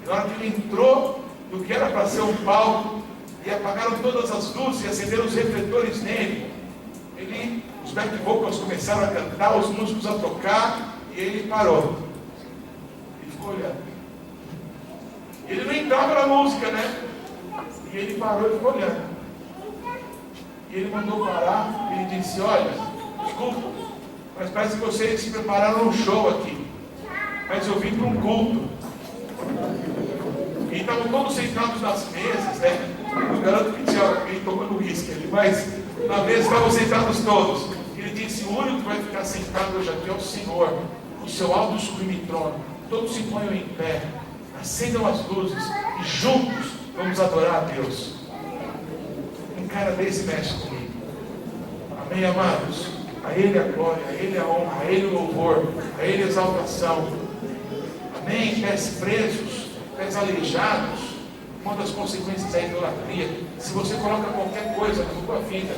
E na hora que ele entrou do que era para ser um palco, e apagaram todas as luzes e acenderam os refletores nele. Os back vocals começaram a cantar, os músicos a tocar, e ele parou. Ele ficou olhando. Ele não entrava na música, né? E ele parou e ficou olhando. E ele mandou parar, e ele disse: olha, desculpa, mas parece que vocês se prepararam um show aqui. Mas eu vim para um culto. E estavam todos sentados nas mesas, né? Eu garanto que tinha alguém tomando uísque ali, mas na mesa estavam sentados todos. Ele disse: o único que vai ficar sentado hoje aqui é o Senhor, o seu alto sublime trono. Todos se ponham em pé, acendam as luzes e juntos vamos adorar a Deus. Um cara desse mexe comigo. Amém, amados? A Ele a glória, a Ele a honra, a Ele o louvor, a Ele a exaltação. Amém? Pés presos, pés aleijados. Uma das consequências da idolatria: se você coloca qualquer coisa na sua vida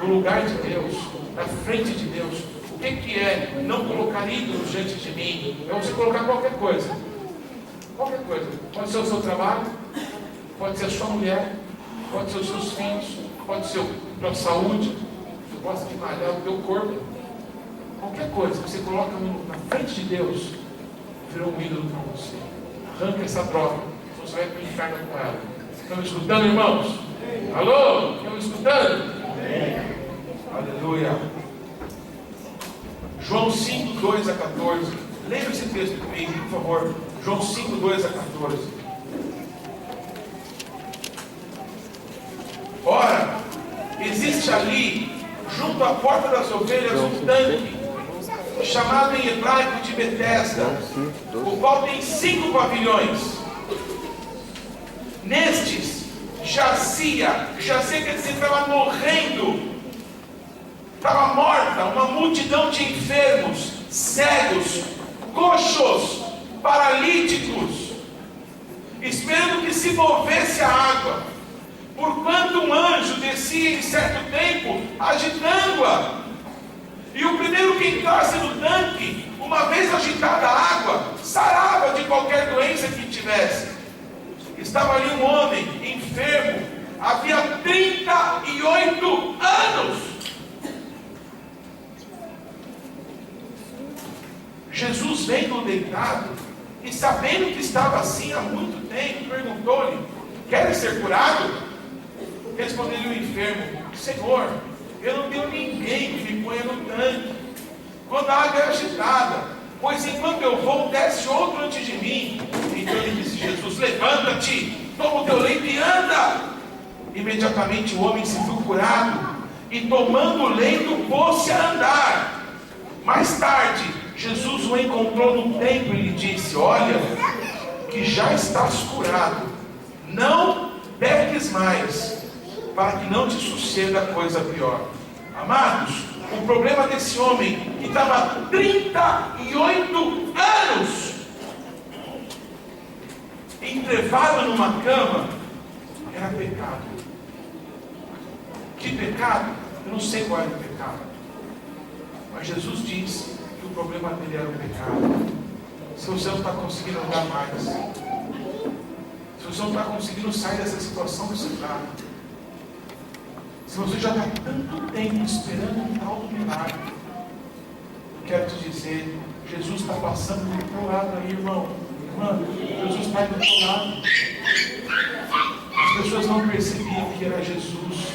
no lugar de Deus, na frente de Deus, o que é não colocar ídolos diante de mim? É você colocar qualquer coisa. Qualquer coisa. Pode ser o seu trabalho, pode ser a sua mulher, pode ser os seus filhos, pode ser a tua saúde, você gosta de malhar o teu corpo. Qualquer coisa que você coloca na frente de Deus, virou um ídolo para você. Arranca essa droga, você vai para o inferno com ela. Estão me escutando, irmãos? Alô? Estão me escutando? Aleluia. João 5, 2 a 14. Leia esse texto comigo, por favor. João 5, 2 a 14. Ora, existe ali, junto à porta das ovelhas, um tanque, chamado em hebraico de Betesda, o qual tem 5 pavilhões. Nestes jazia quer dizer, estava morrendo, estava morta, uma multidão de enfermos, cegos, coxos, paralíticos, esperando que se movesse a água, porquanto um anjo descia em certo tempo, agitando-a. E o primeiro que entrasse no tanque, uma vez agitada a água, sarava de qualquer doença que tivesse. Estava ali um homem enfermo, havia 38 anos. Jesus vendo deitado, e sabendo que estava assim há muito tempo, perguntou-lhe: queres ser curado? Respondeu-lhe o enfermo: Senhor, eu não tenho ninguém que me ponha no tanque quando a água é agitada, pois enquanto eu vou, desce outro antes de mim. Então lhe disse Jesus: levanta-te, toma o teu leito e anda. Imediatamente o homem se viu curado, e tomando o leito, pôs-se a andar. Mais tarde, Jesus o encontrou no templo e lhe disse: olha, que já estás curado, não peques mais, para que não te suceda coisa pior. Amados, o problema desse homem, que estava há 38 anos entrevado numa cama, era pecado. Que pecado? Eu não sei qual era o pecado, mas Jesus disse que o problema dele era o pecado. Se você não está conseguindo andar mais, se você não está conseguindo sair dessa situação que você está, se você já está tanto tempo esperando um tal milagre, eu quero te dizer, Jesus está passando do teu lado aí, irmão. Irmã, Jesus está do teu lado. As pessoas não percebiam que era Jesus,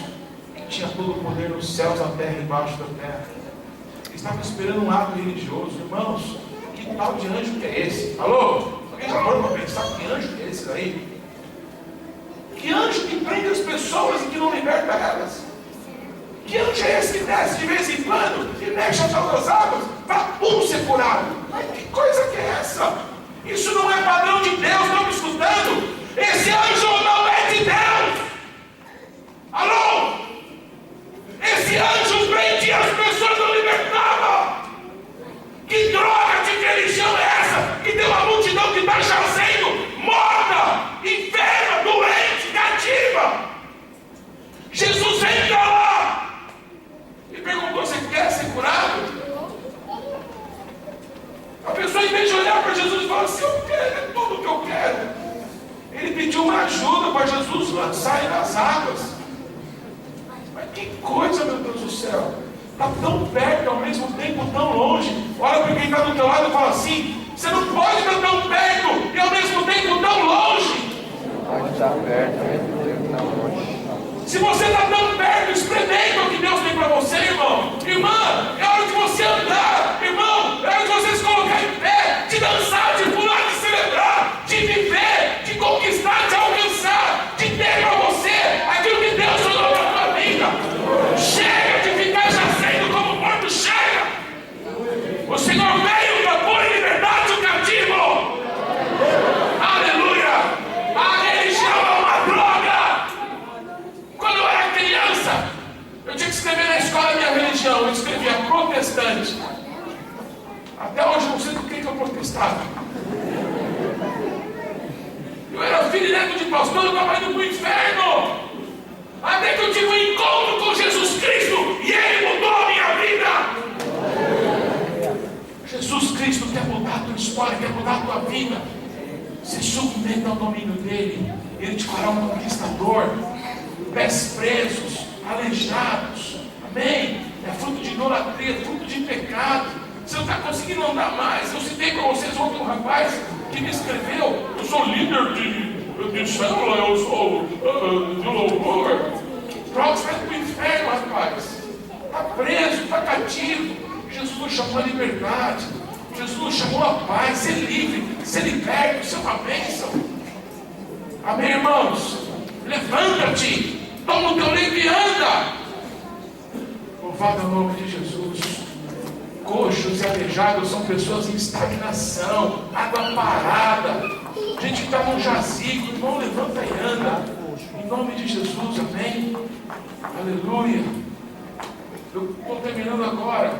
que tinha todo o poder nos céus, na terra e embaixo da terra. Estavam esperando um ato religioso. Irmãos, que tal de anjo que é esse? Alô? Alguém já parou para pensar que anjo que é esse daí? Que anjo que prende as pessoas e que não liberta elas? Que anjo é esse que desce de vez em quando e mexe as águas para ser curado? Mas que coisa que é essa? Isso não é padrão de Deus, estão me escutando? Esse anjo não é de Deus. Alô? Esse anjo prendia as pessoas, não libertava. Que droga de religião é essa? Que tem uma multidão que está jazendo, morta, enferma, doente, cativa. Jesus entra lá e perguntou: você quer ser curado? A pessoa, em vez de olhar para Jesus e falar assim: eu quero, é tudo que eu quero, Ele pediu uma ajuda para Jesus sair das águas. Mas que coisa, meu Deus do céu. Está tão perto e ao mesmo tempo tão longe. Olha para quem está do teu lado e fala assim: você não pode estar tão perto e ao mesmo tempo tão longe. Pode estar perto, ao mesmo tempo tão longe. Se você está tão perto, experimenta o que Deus tem para você, irmão. Irmã, é hora de você andar. Irmão, é hora de você se colocar em pé, de dançar, de pular, de celebrar, de viver, de conquistar, de alcançar, de ter para você aquilo que Deus falou para a tua vida. Chega de ficar jazendo como morto, chega. O Senhor veio para pôr em liberdade o cativo. Aleluia. A religião é uma droga. Quando eu era criança, eu tinha que escrever na escola a minha religião. Eu escrevia protestante. Até hoje eu não sei do que eu protestava. Eu era filho e neto de pastor, eu estava indo para o inferno. Até que eu tive um encontro com Jesus Cristo e Ele mudou a minha vida. Jesus Cristo quer mudar a tua história, quer mudar a tua vida. Se submeta ao domínio dEle. Ele te fará um conquistador. Pés presos, aleijados. Amém? É fruto de idolatria, fruto de pecado. Você não está conseguindo andar mais. Eu citei para vocês ontem um rapaz que me escreveu: eu sou líder de célula, eu sou de louvor. Pronto, você vai para o inferno, rapaz. Está preso, está cativo. Jesus nos chamou a liberdade. Jesus nos chamou a paz. Ser livre, ser liberto, ser uma bênção. Amém, irmãos? Levanta-te, toma o teu leito e anda. Louvado é o nome de Jesus. Coxos e aleijados são pessoas em estagnação, água parada, gente que está num jazigo. Irmão, levanta e anda, em nome de Jesus, amém? Aleluia. Eu estou terminando agora,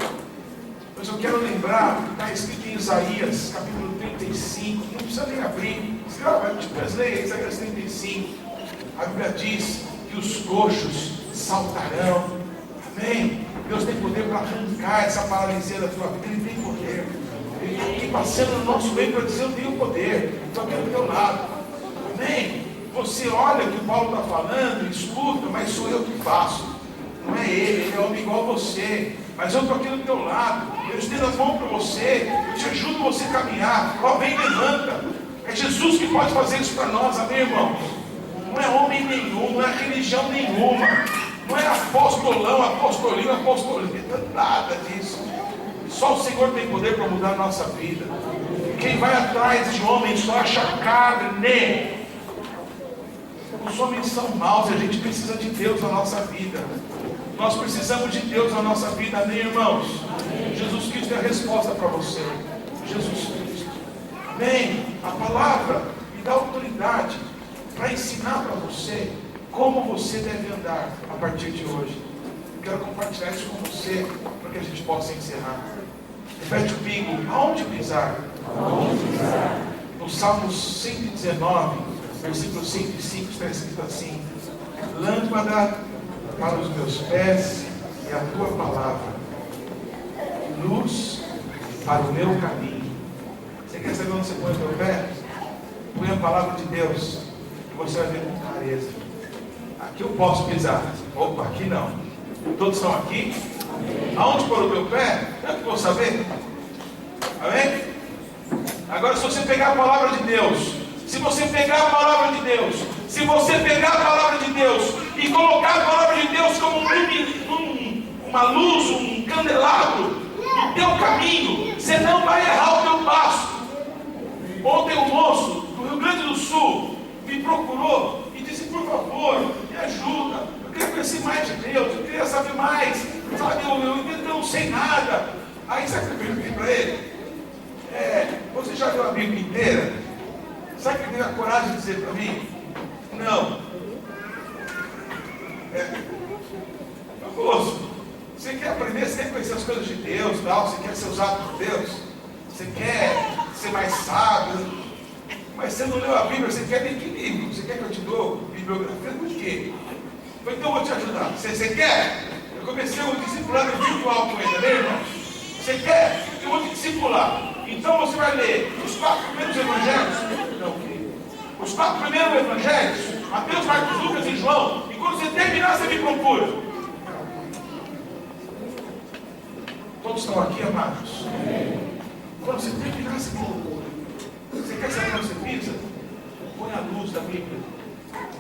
mas eu quero lembrar que está escrito em Isaías, capítulo 35, não precisa nem abrir, escreva, depois leia Isaías 35, a Bíblia diz que os coxos saltarão, amém? Deus tem poder para arrancar essa paralisia da tua vida. Ele tem poder. Ele está aqui passando no nosso meio para dizer: eu tenho poder, estou aqui do teu lado. Amém? Você olha o que o Paulo está falando, escuta, mas sou eu que faço. Não é ele é homem igual a você. Mas eu estou aqui do teu lado. Eu estendo as mãos para você. Eu te ajudo você a caminhar. Ó, vem, levanta. É Jesus que pode fazer isso para nós, amém, irmãos? Não é homem nenhum, não é religião nenhuma. Não é apostolão, apostolinho, apostolita, nada disso. Só o Senhor tem poder para mudar a nossa vida. Quem vai atrás de homens só acha carne. Os homens são maus e a gente precisa de Deus na nossa vida. Nós precisamos de Deus na nossa vida, amém, irmãos? Amém. Jesus Cristo é a resposta para você. Jesus Cristo. Amém? A palavra me dá autoridade para ensinar para você como você deve andar a partir de hoje. Eu quero compartilhar isso com você, para que a gente possa encerrar. Repete comigo: aonde pisar? Aonde pisar? No Salmo 119, versículo 105, está escrito assim: lâmpada para os meus pés é a tua palavra, luz para o meu caminho. Você quer saber onde você põe o teu pé? Põe a palavra de Deus e você vai ver com clareza. Aqui eu posso pisar. Opa, aqui não. Todos estão aqui? Amém. Aonde pôr o teu pé? Eu que vou saber. Amém? Agora, se você pegar a palavra de Deus, se você pegar a palavra de Deus, se você pegar a palavra de Deus e colocar a palavra de Deus como uma luz, um candelabro no teu caminho, você não vai errar o teu passo. Ontem um moço do Rio Grande do Sul me procurou e disse: por favor, me ajuda, eu queria conhecer mais de Deus, eu queria saber mais, sabe, eu não sei nada. Aí sabe o que eu perguntei para ele? Você já leu a Bíblia inteira? Sabe o que ele teve a coragem de dizer para mim? Não. Moço, você quer aprender, você quer conhecer as coisas de Deus, tal, você quer ser usado por Deus, você quer ser mais sábio, mas você não leu a Bíblia, você quer ler que livro? Você quer que eu te dou bibliografia? Por quê? Então eu vou te ajudar. Você quer? Eu comecei um discipulado virtual com ele, né, irmão? Você quer? Eu vou te discipular. Então você vai ler os 4 primeiros evangelhos? Não, querido. Os 4 primeiros evangelhos, Mateus, Marcos, Lucas e João. E quando você terminar, você me procura. Todos estão aqui, amados? Quando você terminar, você me procura. Você quer saber onde você pisa? Põe a luz da Bíblia.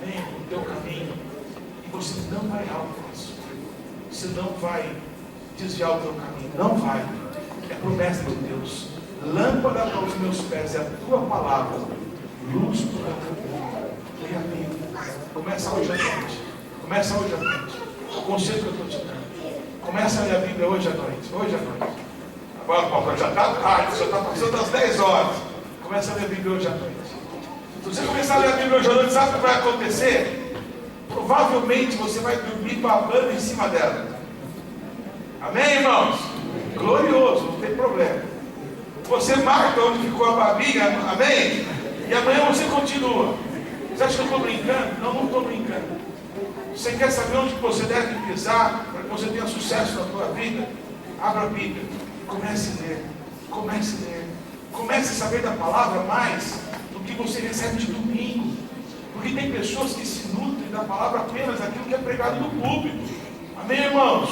Vem no teu caminho. E você não vai errar o passo. Você não vai desviar o teu caminho. Não vai. É promessa de Deus. Lâmpada para os meus pés é a tua palavra. Luz para o meu caminho. Leia a Bíblia. Começa hoje à noite. Começa hoje à noite. O conselho que eu estou te dando. Começa a ler a Bíblia hoje à noite. Hoje à noite. Agora, Paulo, já está tarde. Já está passando das 10 horas. Começa a ler a Bíblia hoje à noite. Se você começar a ler a Bíblia hoje à noite, sabe o que vai acontecer? Provavelmente você vai dormir babando em cima dela. Amém, irmãos? Glorioso, não tem problema. Você marca onde ficou a babinha, amém? E amanhã você continua. Você acha que eu estou brincando? Não, não estou brincando. Você quer saber onde você deve pisar para que você tenha sucesso na sua vida? Abra a Bíblia. Comece a ler. Comece a ler. Comece a saber da palavra mais do que você recebe de domingo. Porque tem pessoas que se nutrem da palavra apenas daquilo que é pregado no púlpito. Amém, irmãos?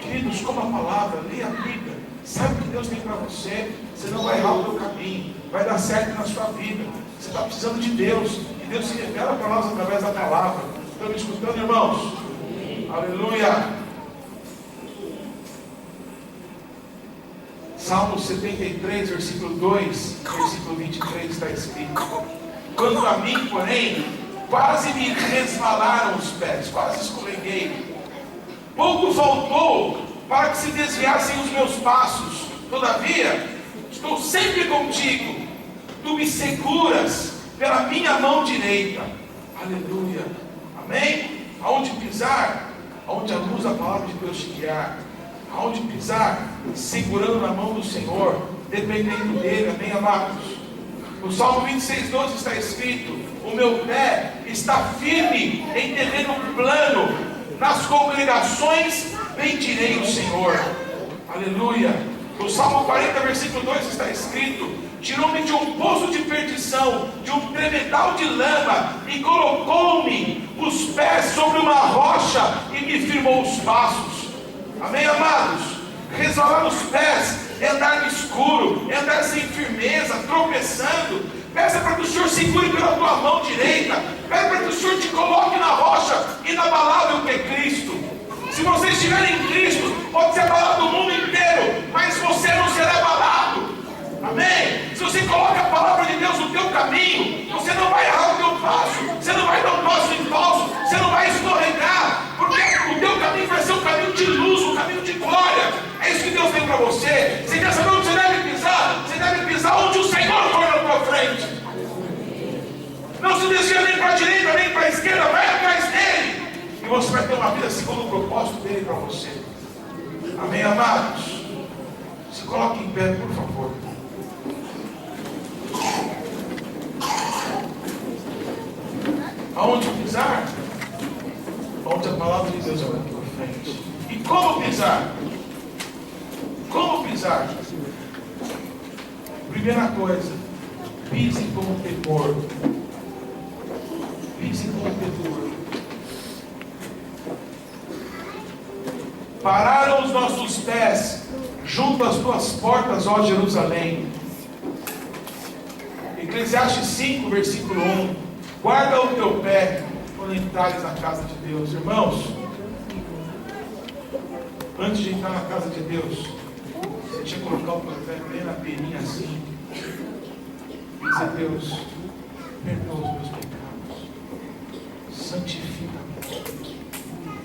Queridos, como a palavra, leia a Bíblia. Sabe o que Deus tem para você. Você não vai errar o teu caminho. Vai dar certo na sua vida. Você está precisando de Deus. E Deus se revela para nós através da palavra. Estão me escutando, irmãos? Aleluia! Salmo 73, versículo 2, versículo 23 está escrito: quanto a mim, porém, quase me resvalaram os pés, quase escorreguei. Pouco faltou para que se desviassem os meus passos. Todavia, estou sempre contigo. Tu me seguras pela minha mão direita. Aleluia. Amém? Aonde pisar, aonde a luz da palavra de Deus te guiar. Aonde pisar, segurando na mão do Senhor, dependendo dele. Amém, amados? No Salmo 26, 12 está escrito: o meu pé está firme em terreno plano, nas congregações bendirei o Senhor. Aleluia. No Salmo 40, versículo 2 está escrito: tirou-me de um poço de perdição, de um tremedal de lama, e colocou-me os pés sobre uma rocha, e me firmou os passos. Amém, amados? Resvalar os pés é andar no escuro, é andar sem firmeza, tropeçando. Peça para que o Senhor segure pela tua mão direita. Peça para que o Senhor te coloque na rocha inabalável que é Cristo. Se você estiver em Cristo, pode ser abalado o mundo inteiro, mas você não será abalado. Amém? Se você coloca a palavra de Deus no teu caminho, você não vai errar o teu passo, você não vai dar um passo em falso, você não vai escorregar, porque o teu caminho vai ser um caminho de luz, um caminho de glória. É isso que Deus tem para você. Você quer saber onde você deve pisar? Você deve pisar onde o Senhor for na tua frente. Não se desvia nem para a direita, nem para a esquerda, vai atrás dele. E você vai ter uma vida segundo o propósito dele para você. Amém, amados? Se coloque em pé, por favor. Aonde pisar? Onde a palavra de Deus vai na tua frente. E como pisar? Como pisar? Primeira coisa, pise com temor. Pise com temor. Pararam os nossos pés junto às tuas portas, ó Jerusalém. Eclesiastes 5, versículo 1. Guarda o teu pé quando entrares na casa de Deus. Irmãos, antes de entrar na casa de Deus, você tinha que colocar o teu pé bem na peninha assim e dizer: Deus, perdoa os meus pecados, santifica-me,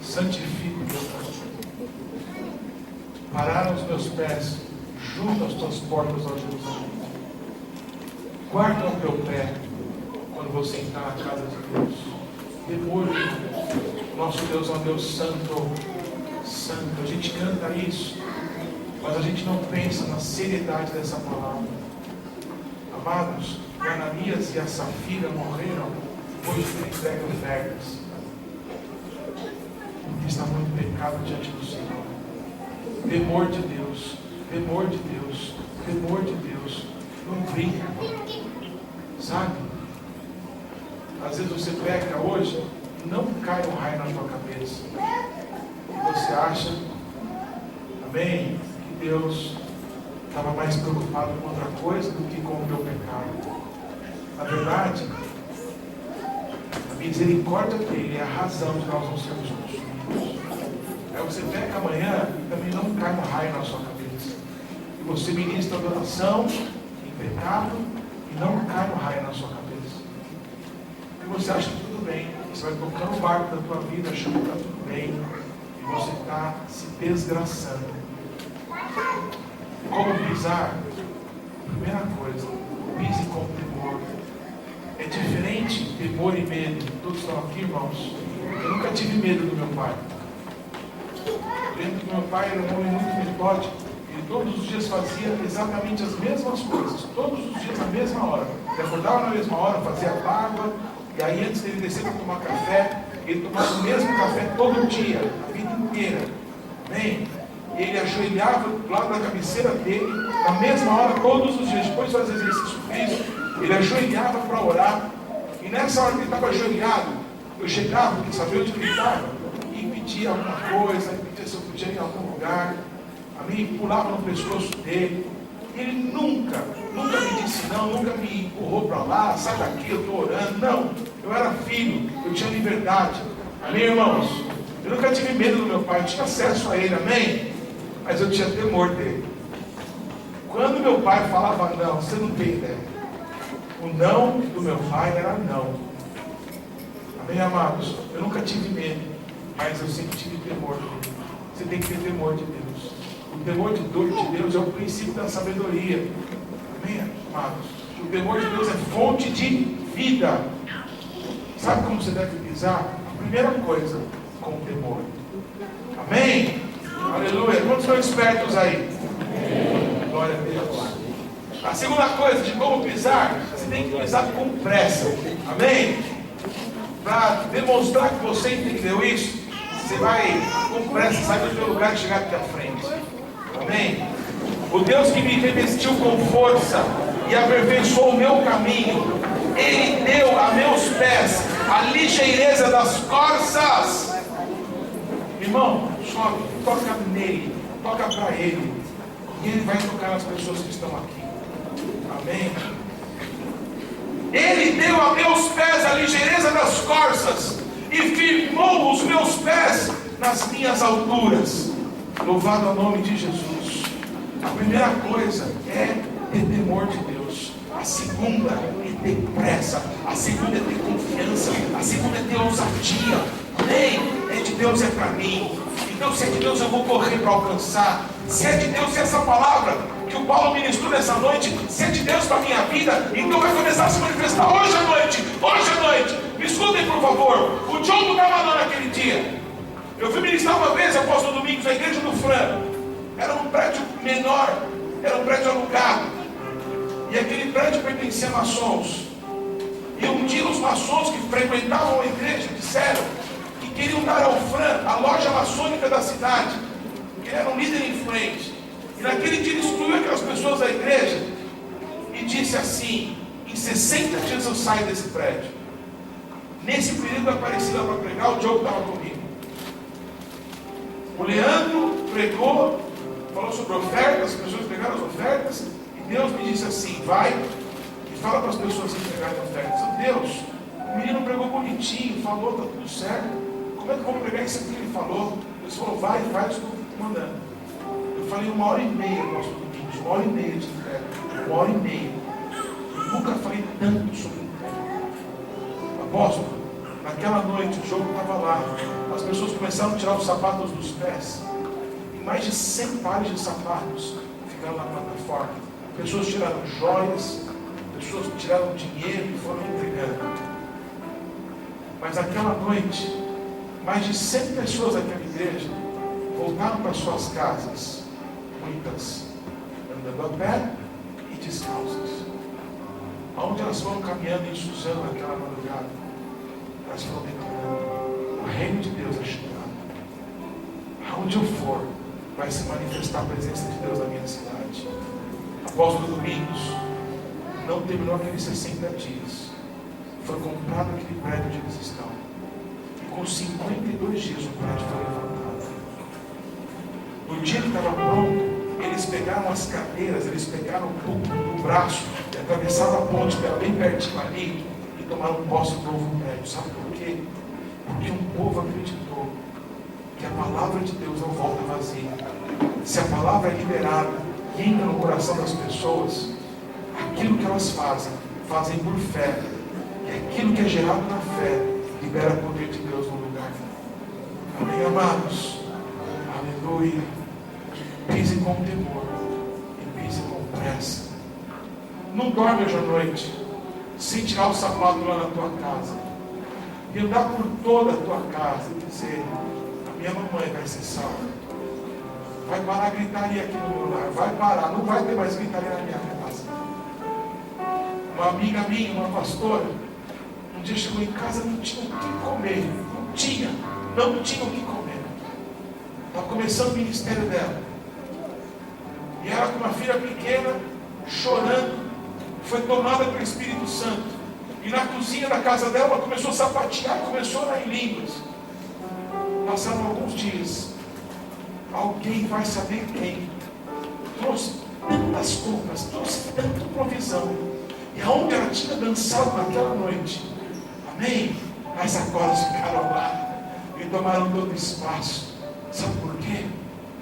santifica o teu nome. Pararam os meus pés junto às tuas portas, ó Jerusalém. Guarda o teu pé quando você entrar na casa de Deus. Temor de Deus. Nosso Deus é um Deus santo, santo. A gente canta isso, mas a gente não pensa na seriedade dessa palavra. Amados, o Ananias e a Safira morreram depois de ter entregue ofertas, porque estavam em pecado diante do Senhor. Temor de Deus, temor de Deus, temor de Deus. Não brinca, sabe? Às vezes você peca hoje e não cai um raio na tua cabeça. E você acha, amém, que Deus estava mais preocupado com outra coisa do que com o teu pecado. Na verdade, a misericórdia dele é a razão de nós não sermos consumidos. Aí você peca amanhã e também não cai um raio na sua cabeça. E você ministra adoração em pecado e não cai um raio na sua cabeça. E você acha que tudo bem. Você vai tocando o barco da tua vida achando que está tudo bem. E você está se desgraçando. Como pisar? Primeira coisa, pise com temor. É diferente temor e medo. Todos estão aqui, irmãos. Eu nunca tive medo do meu pai. Eu lembro que meu pai era um homem muito metódico. Ele todos os dias fazia exatamente as mesmas coisas. Todos os dias na mesma hora. Ele acordava na mesma hora, fazia água. E aí antes dele descer para tomar café, ele tomava o mesmo café todo dia, a vida inteira. Amém? E ele ajoelhava do lado da cabeceira dele, na mesma hora, todos os dias. Depois de fazer exercício físico, ele ajoelhava para orar. E nessa hora que ele estava ajoelhado, eu chegava, porque sabia onde ele estava, e pedia alguma coisa, pedia se eu podia ir em algum lugar. Amém? Pulava no pescoço dele. Ele nunca me disse não, nunca me empurrou para lá, sai daqui, eu estou orando. Não, eu era filho, eu tinha liberdade. Amém, irmãos? Eu nunca tive medo do meu pai, eu tinha acesso a ele, amém? Mas eu tinha temor dele. Quando meu pai falava não, você não tem ideia. O não do meu pai era não. Amém, amados? Eu nunca tive medo, mas eu sempre tive temor dele. Você tem que ter temor de Deus. O temor de Deus é o princípio da sabedoria. Amém, amados? O temor de Deus é fonte de vida. Sabe como você deve pisar? A primeira coisa, com temor. Amém? Aleluia. Quantos são espertos aí? Amém. Glória a Deus. A segunda coisa de como pisar, você tem que pisar com pressa. Amém? Para demonstrar que você entendeu isso, você vai com pressa sair do teu lugar e chegar aqui à frente. Amém? O Deus que me revestiu com força e aperfeiçoou o meu caminho, Ele deu a meus pés a ligeireza das corças. Irmão, sobe, toca nele, toca para Ele, e Ele vai tocar nas pessoas que estão aqui. Amém? Ele deu a meus pés a ligeireza das corças e firmou os meus pés nas minhas alturas. Louvado ao nome de Jesus. A primeira coisa é ter temor de Deus. A segunda é ter pressa. A segunda é ter confiança. A segunda é ter ousadia. Amém? É de Deus, é para mim. Então se é de Deus eu vou correr para alcançar. Se é de Deus, se essa palavra que o Paulo ministrou nessa noite, se é de Deus para a minha vida, então vai começar a se manifestar hoje à noite. Hoje à noite. Me escutem por favor. O John não estava lá naquele dia. Eu fui ministrar uma vez, apóstolo Domingos, na igreja do Fran. Era um prédio menor, era um prédio alugado. E aquele prédio pertencia a maçons. E um dia os maçons que frequentavam a igreja disseram que queriam dar ao Fran a loja maçônica da cidade. Que ele era um líder influente. E naquele dia ele excluiu aquelas pessoas da igreja e disse assim: em 60 dias eu saio desse prédio. Nesse período eu apareci lá para pregar, o Diogo estava comigo. O Leandro pregou, falou sobre ofertas, as pessoas pegaram as ofertas, e Deus me disse assim: vai e fala para as pessoas que pegarem ofertas. Deus, o menino pregou bonitinho, falou, está tudo certo. Como é que eu vou pregar isso aqui que ele falou? Ele falou: vai, faz o que eu estou mandando. Eu falei 1h30, apóstolo Domingos, 1h30 de entrega, 1h30. Eu nunca falei tanto sobre entrega. Apóstolo, naquela noite o jogo estava lá, as pessoas começaram a tirar os sapatos dos pés, e mais de 100 pares de sapatos ficaram na plataforma. Pessoas tiraram joias, pessoas tiraram dinheiro e foram entregando. Mas naquela noite, mais de 100 pessoas daquela igreja voltaram para suas casas, muitas andando a pé e descalças. Aonde elas foram caminhando em Suzano naquela madrugada, elas foram declarando: o reino de Deus é chegado. Aonde eu for, vai se manifestar a presença de Deus na minha cidade. Apóstolo Domingos não terminou aqueles 60 dias. foi comprado aquele prédio onde eles estão. E com 52 dias o prédio foi levantado. No dia que estava pronto, eles pegaram as cadeiras, eles pegaram o tubo do braço e atravessaram a ponte, que era bem pertinho ali, e tomaram posse do novo prédio. Sabe por quê? Porque um povo acreditou que a palavra de Deus não volta vazia. Se a palavra é liberada e entra no coração das pessoas, aquilo que elas fazem por fé. E aquilo que é gerado na fé, libera o poder de Deus no lugar. Amém, amados? Aleluia. Pise com temor e pise com pressa. Não dorme hoje à noite sem tirar o sapato lá na tua casa e andar por toda a tua casa e dizer: a minha mamãe vai ser salva. Vai parar a gritaria aqui no meu lar. Vai parar, não vai ter mais gritaria na minha casa. Uma amiga minha, uma pastora, um dia chegou em casa, não tinha o que comer. Não tinha o que comer. Estava começando o ministério dela. E ela com uma filha pequena, chorando, foi tomada pelo Espírito Santo. E na cozinha da casa dela, ela começou a sapatear, começou a orar em línguas. Passaram alguns dias. Alguém vai saber quem trouxe tantas compras, trouxe tanta provisão. E aonde ela tinha dançado naquela noite, amém? As sacolas ficaram lá e tomaram todo o espaço. Sabe por quê?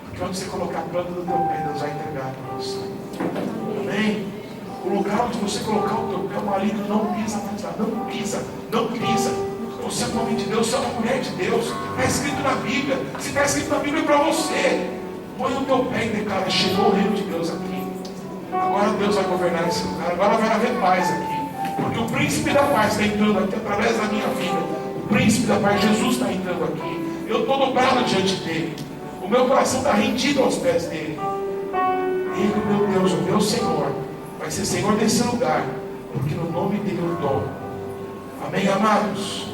Porque onde você colocar a planta do teu pé, Deus vai entregar para você. Amém? O lugar onde você colocar o teu pé, o maligno não pisa mais lá. Não pisa, não pisa. Você é um homem de Deus, você é uma mulher de Deus. Está escrito na Bíblia. Se está escrito na Bíblia, é para você. Põe o teu pé e declara: chegou o reino de Deus aqui. Agora Deus vai governar esse lugar. Agora vai haver paz aqui. Porque o príncipe da paz está entrando aqui através da minha vida. O príncipe da paz, Jesus, está entrando aqui. Eu estou dobrado diante dele. O meu coração está rendido aos pés dele. Ele, meu Deus, o meu Senhor, vai ser Senhor desse lugar. Porque no nome dele eu dou. Amém, amados?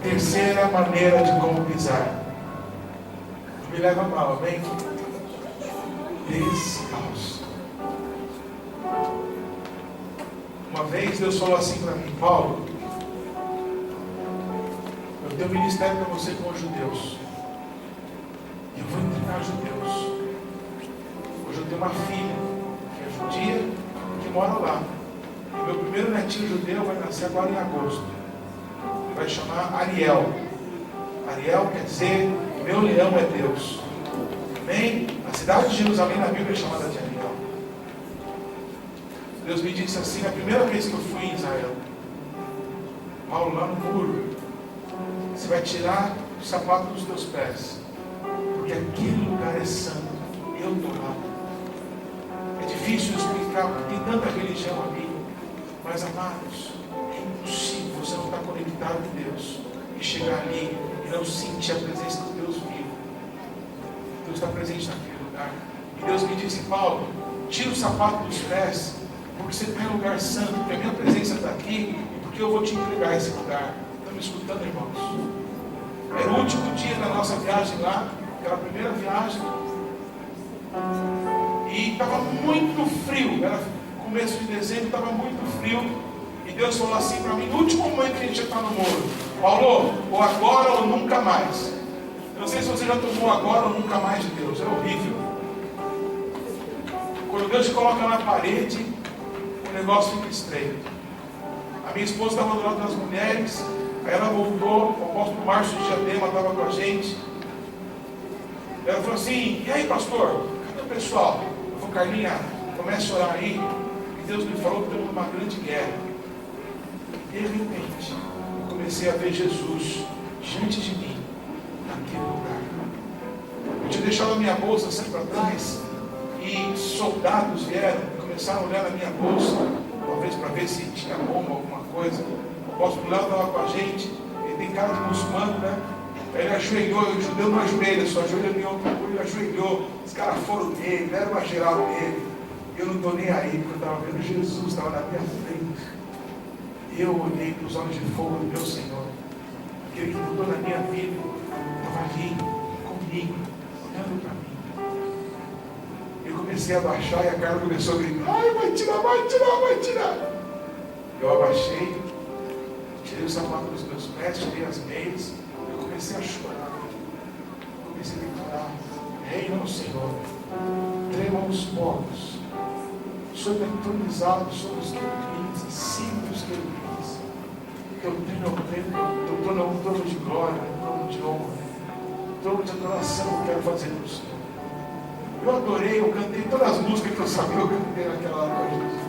Terceira maneira de como pisar. Não me leva mal, amém? Descalço. Uma vez Deus falou assim para mim: Paulo, eu tenho um ministério para você com os judeus. E eu vou treinar judeus. Hoje eu tenho uma filha que é judia, que mora lá. E meu primeiro netinho judeu vai nascer agora em agosto. Ele vai chamar Ariel. Ariel quer dizer: meu leão é Deus. Amém? A cidade de Jerusalém na Bíblia é chamada de Ariel. Deus me disse assim na primeira vez que eu fui em Israel: Paulo, lá no muro, você vai tirar o sapato dos teus pés, porque aquele lugar é santo. Eu estou lá. É difícil explicar, porque tem tanta religião ali. Mas, amados, é impossível você não estar conectado com Deus e chegar ali e não sentir a presença do Deus vivo. Deus está presente naquele lugar. E Deus me disse: Paulo, tira o sapato dos pés, porque você está em lugar santo, porque a minha presença está aqui e porque eu vou te entregar esse lugar. Estão me escutando, irmãos? Era o último dia da nossa viagem lá, aquela primeira viagem, e estava muito frio. Era começo de dezembro, estava muito frio. E Deus falou assim para mim, no último momento que a gente já está no muro: Paulo, ou agora ou nunca mais. Eu não sei se você já tomou agora ou nunca mais de Deus. É horrível. Quando Deus te coloca na parede, o negócio fica estreito. A minha esposa estava do lado das mulheres. Aí ela voltou, o apóstolo Márcio de Diadema estava com a gente. Ela falou assim: e aí, pastor, cadê o pessoal? Eu falei: Carlinha, comece a orar aí. E Deus me falou que estamos numa grande guerra. De repente, eu comecei a ver Jesus diante de mim, naquele lugar. Eu tinha deixado a minha bolsa sempre para trás, e soldados vieram e começaram a olhar na minha bolsa, talvez para ver se tinha bomba, alguma coisa. O apóstolo Léo estava com a gente, ele tem cara de muçulmano, né? Aí ele ajoelhou, o judeu não ajoelha, só ajoelha em outro lugar, ele ajoelhou, os caras foram nele, deram uma geral nele. Eu não estou nem aí, porque eu estava vendo Jesus, estava na minha frente. Eu olhei para os olhos de fogo do meu Senhor, aquele que mudou na minha vida, estava ali comigo, olhando para mim. Eu comecei a baixar e a Carla começou a gritar: ai, vai tirar, vai tirar, vai tirar. Eu abaixei, tirei o sapato dos meus pés, tirei as meias, eu comecei a chorar, comecei a declarar: reina o Senhor, tremam os povos, o Senhor é entronizado sobre os querubins, acima dos querubins. Eu estou num trono de glória, num trono de honra, num trono de adoração que eu quero fazer para o Senhor. Eu adorei, eu cantei todas as músicas que eu sabia, eu cantei naquela hora para Jesus.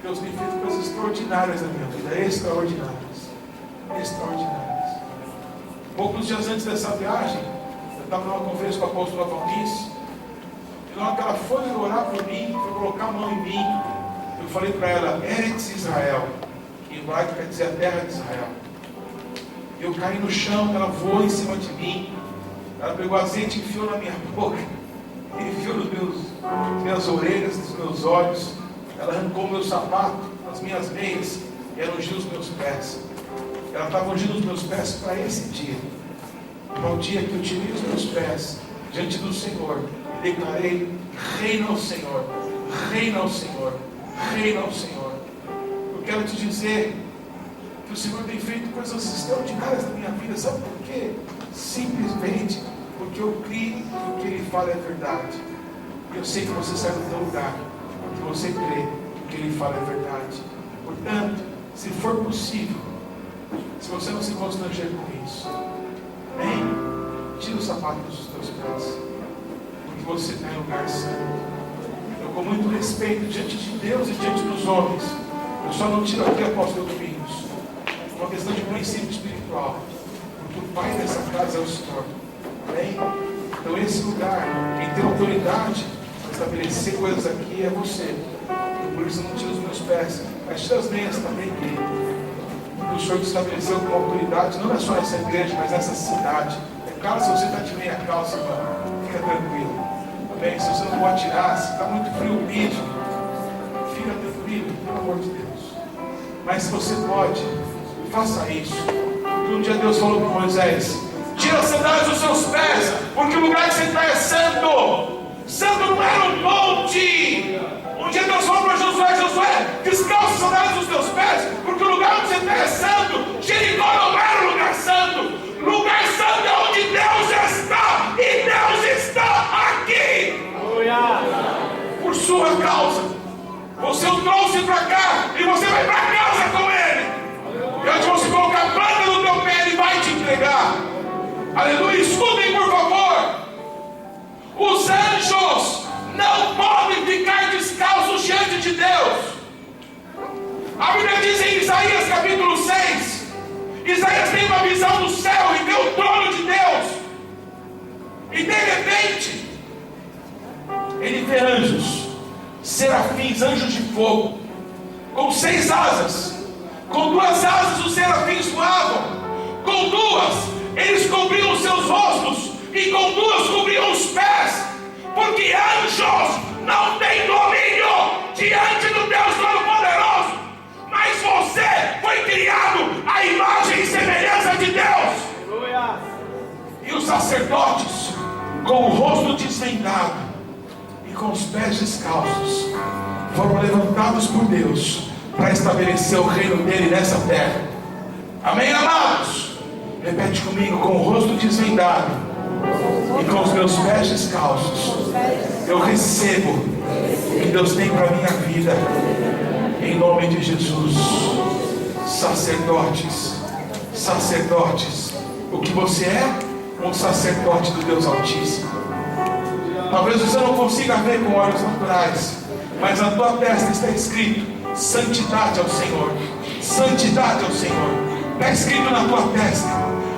Deus tem feito coisas extraordinárias na minha vida, extraordinárias. Poucos dias antes dessa viagem, eu estava numa conferência com a apóstola Valnice, e na hora que ela foi orar por mim, foi colocar a mão em mim, eu falei para ela: Eretz Israel, que em hebraico quer dizer a terra de Israel. Eu caí no chão, ela voou em cima de mim, ela pegou azeite e enfiou na minha boca, enfiou nas minhas orelhas, nos meus olhos, ela arrancou meu sapato, as minhas meias, e ela ungiu os meus pés. Ela estava ungindo os meus pés para esse dia, para o dia que eu tirei os meus pés diante do Senhor e declarei: reina o Senhor, reina o Senhor, reina o Senhor. Eu quero te dizer que o Senhor tem feito coisas extraordinárias na minha vida. Sabe por quê? Simplesmente porque eu creio que o que Ele fala é verdade. E eu sei que você sai do teu lugar, porque você crê que o que Ele fala é verdade. Portanto, se for possível, se você não se constranger com isso, amém? Tira o sapato dos teus pés, porque você está em lugar santo. Eu, com muito respeito diante de Deus e diante dos homens, eu só não tiro aqui, apóstolo Domingos, uma questão de princípio espiritual, porque o Pai dessa casa é o Senhor, amém? Então esse lugar, quem tem autoridade para estabelecer coisas aqui é você. Então, por isso eu não tiro os meus pés, mas tira as meias também, querido. O Senhor te estabeleceu com autoridade, não é só nessa igreja, mas nessa cidade. É claro, se você está de meia calça, irmão, fica tranquilo. Amém? Se você não pode tirar, se está muito frio o piso, fica tranquilo, pelo amor de Deus. Mas se você pode, faça isso. E um dia Deus falou para Moisés: tira as sandálias dos seus pés, porque o lugar que você está é santo. Santo não era um monte. Um dia Deus falou para Josué: descalça as sandálias dos teus pés, porque o lugar onde você está é santo. Jericó não era um lugar santo. Lugar santo é onde Deus está, e Deus está aqui. Por sua causa. Você o trouxe para cá, e você vai para casa com Ele. E onde você colocar a planta no teu pé, Ele vai te entregar. Aleluia. Escutem, por favor. Os anjos não podem ficar descalços diante de Deus. A Bíblia diz em Isaías capítulo 6, Isaías tem uma visão do céu e vê o trono de Deus, e de repente ele vê anjos, serafins, anjos de fogo, com 6 asas. Com 2 asas os serafins voavam, com 2 eles cobriam os seus rostos, e com 2 cobriam os pés, porque anjos não têm domínio diante do Deus Todo-Poderoso. Mas você foi criado à imagem e semelhança de Deus. E os sacerdotes, com o rosto desvendado e com os pés descalços, foram levantados por Deus para estabelecer o reino dele nessa terra. Amém, amados? Repete comigo: com o rosto desvendado e com os meus pés descalços, eu recebo o que Deus tem para a minha vida, em nome de Jesus. Sacerdotes, o que você é? Um sacerdote do Deus Altíssimo. Talvez você não consiga ver com olhos naturais, mas na tua testa está escrito: santidade ao Senhor, santidade ao Senhor. Está escrito na tua testa: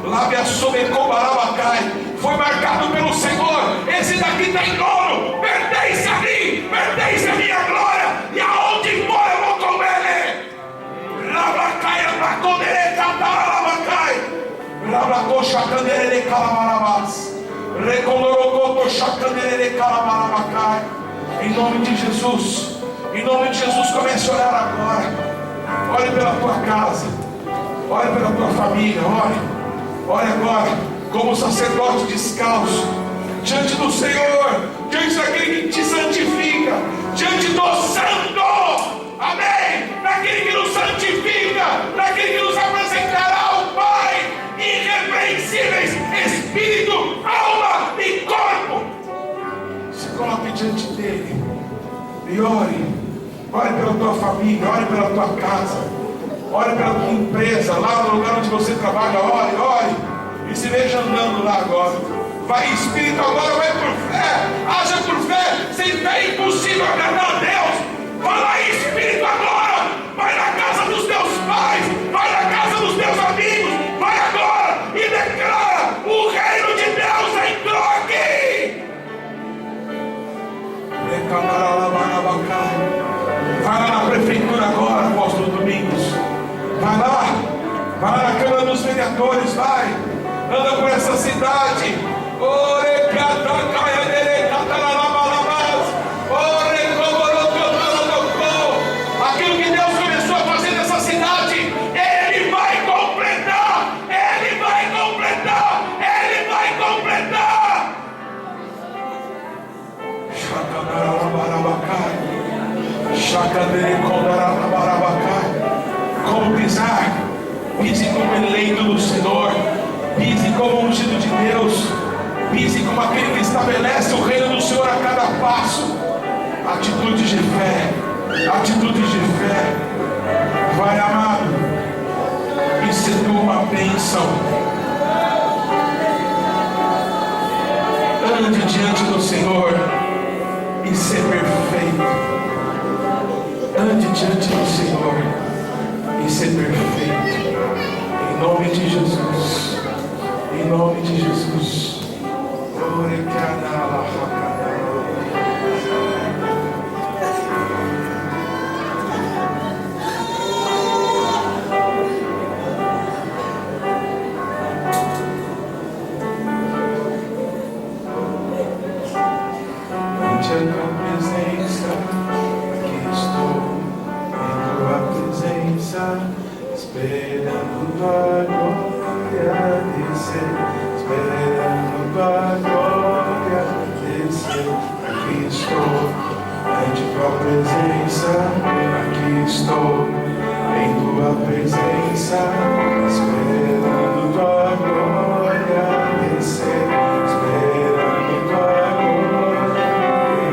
Lábia Sobecobarabacai, foi marcado pelo Senhor. Esse daqui está em ouro, pertence a mim, pertence a minha glória, e aonde for eu vou com ele. Rabacai, Rabacodere, Catarabacai, Rabacocha, Candere, Calamarabás, Recondorocoto, Chacandere, Calamarabacai. Em nome de Jesus, comece a orar agora. Ore pela tua casa, ore pela tua família, ore agora, como sacerdote descalço, diante do Senhor, diante daquele que te santifica, diante do Santo, amém? para aquele que nos santifica, para aquele que nos apresentará ao Pai, irrepreensíveis, espírito, alma e corpo. Se coloque diante dele e ore. Ore pela tua família, ore pela tua casa, ore pela tua empresa, lá no lugar onde você trabalha, ore. E se veja andando lá agora. Vai em espírito agora, vai por fé, haja por fé. Sem fé é impossível agradar a Deus. Vai lá em espírito agora, vai na casa dos teus pais, vai na casa dos teus amigos, vai agora e declara: o reino de Deus entrou aqui. Vai lá na prefeitura agora, apóstolo Domingos. Vai lá na Câmara dos Vereadores, vai. Anda por essa cidade. Aquilo que Deus começou a fazer nessa cidade, Ele vai completar. Ele vai completar. Ele vai completar. Como pisar? Pise como eleito do Senhor, pise como ungido de Deus, pise como aquele que estabelece o reino do Senhor a cada passo. Atitude de fé, atitude de fé. Vai, amado, e se tu uma bênção. Ande diante do Senhor e ser perfeito. Ande diante do Senhor e ser perfeito. Em nome de Jesus. Em nome de Jesus. Ante a tua presença, aqui estou. Em tua presença, esperando tua glória descer, esperando tua glória descer. Aqui estou, ante tua presença, aqui estou, em tua presença, esperando tua glória descer, esperando tua glória descer.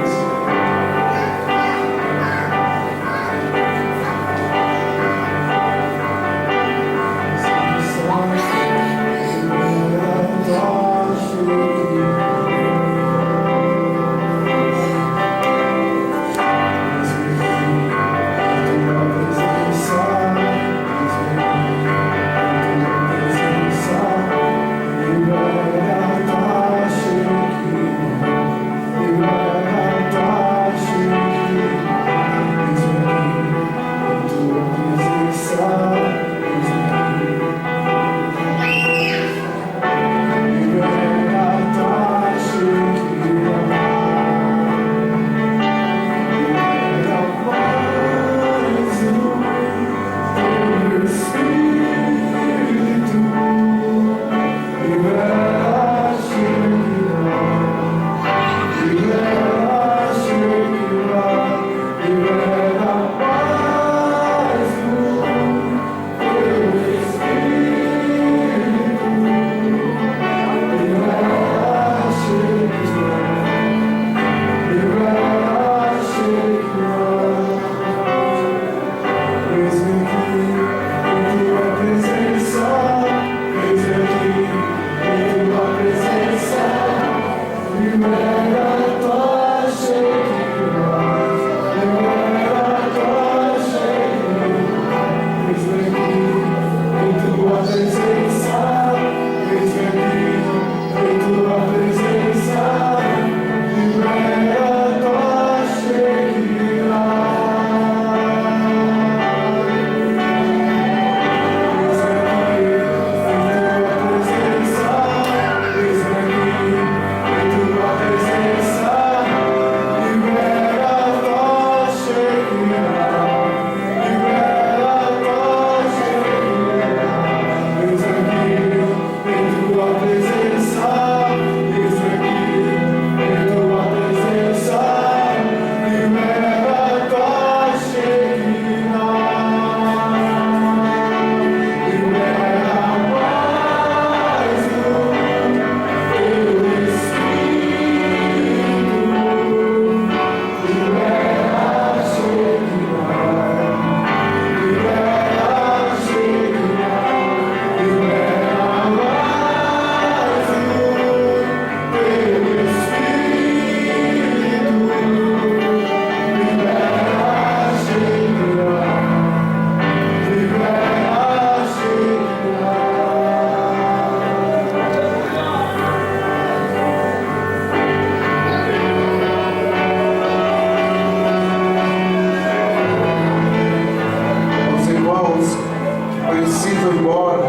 foi embora.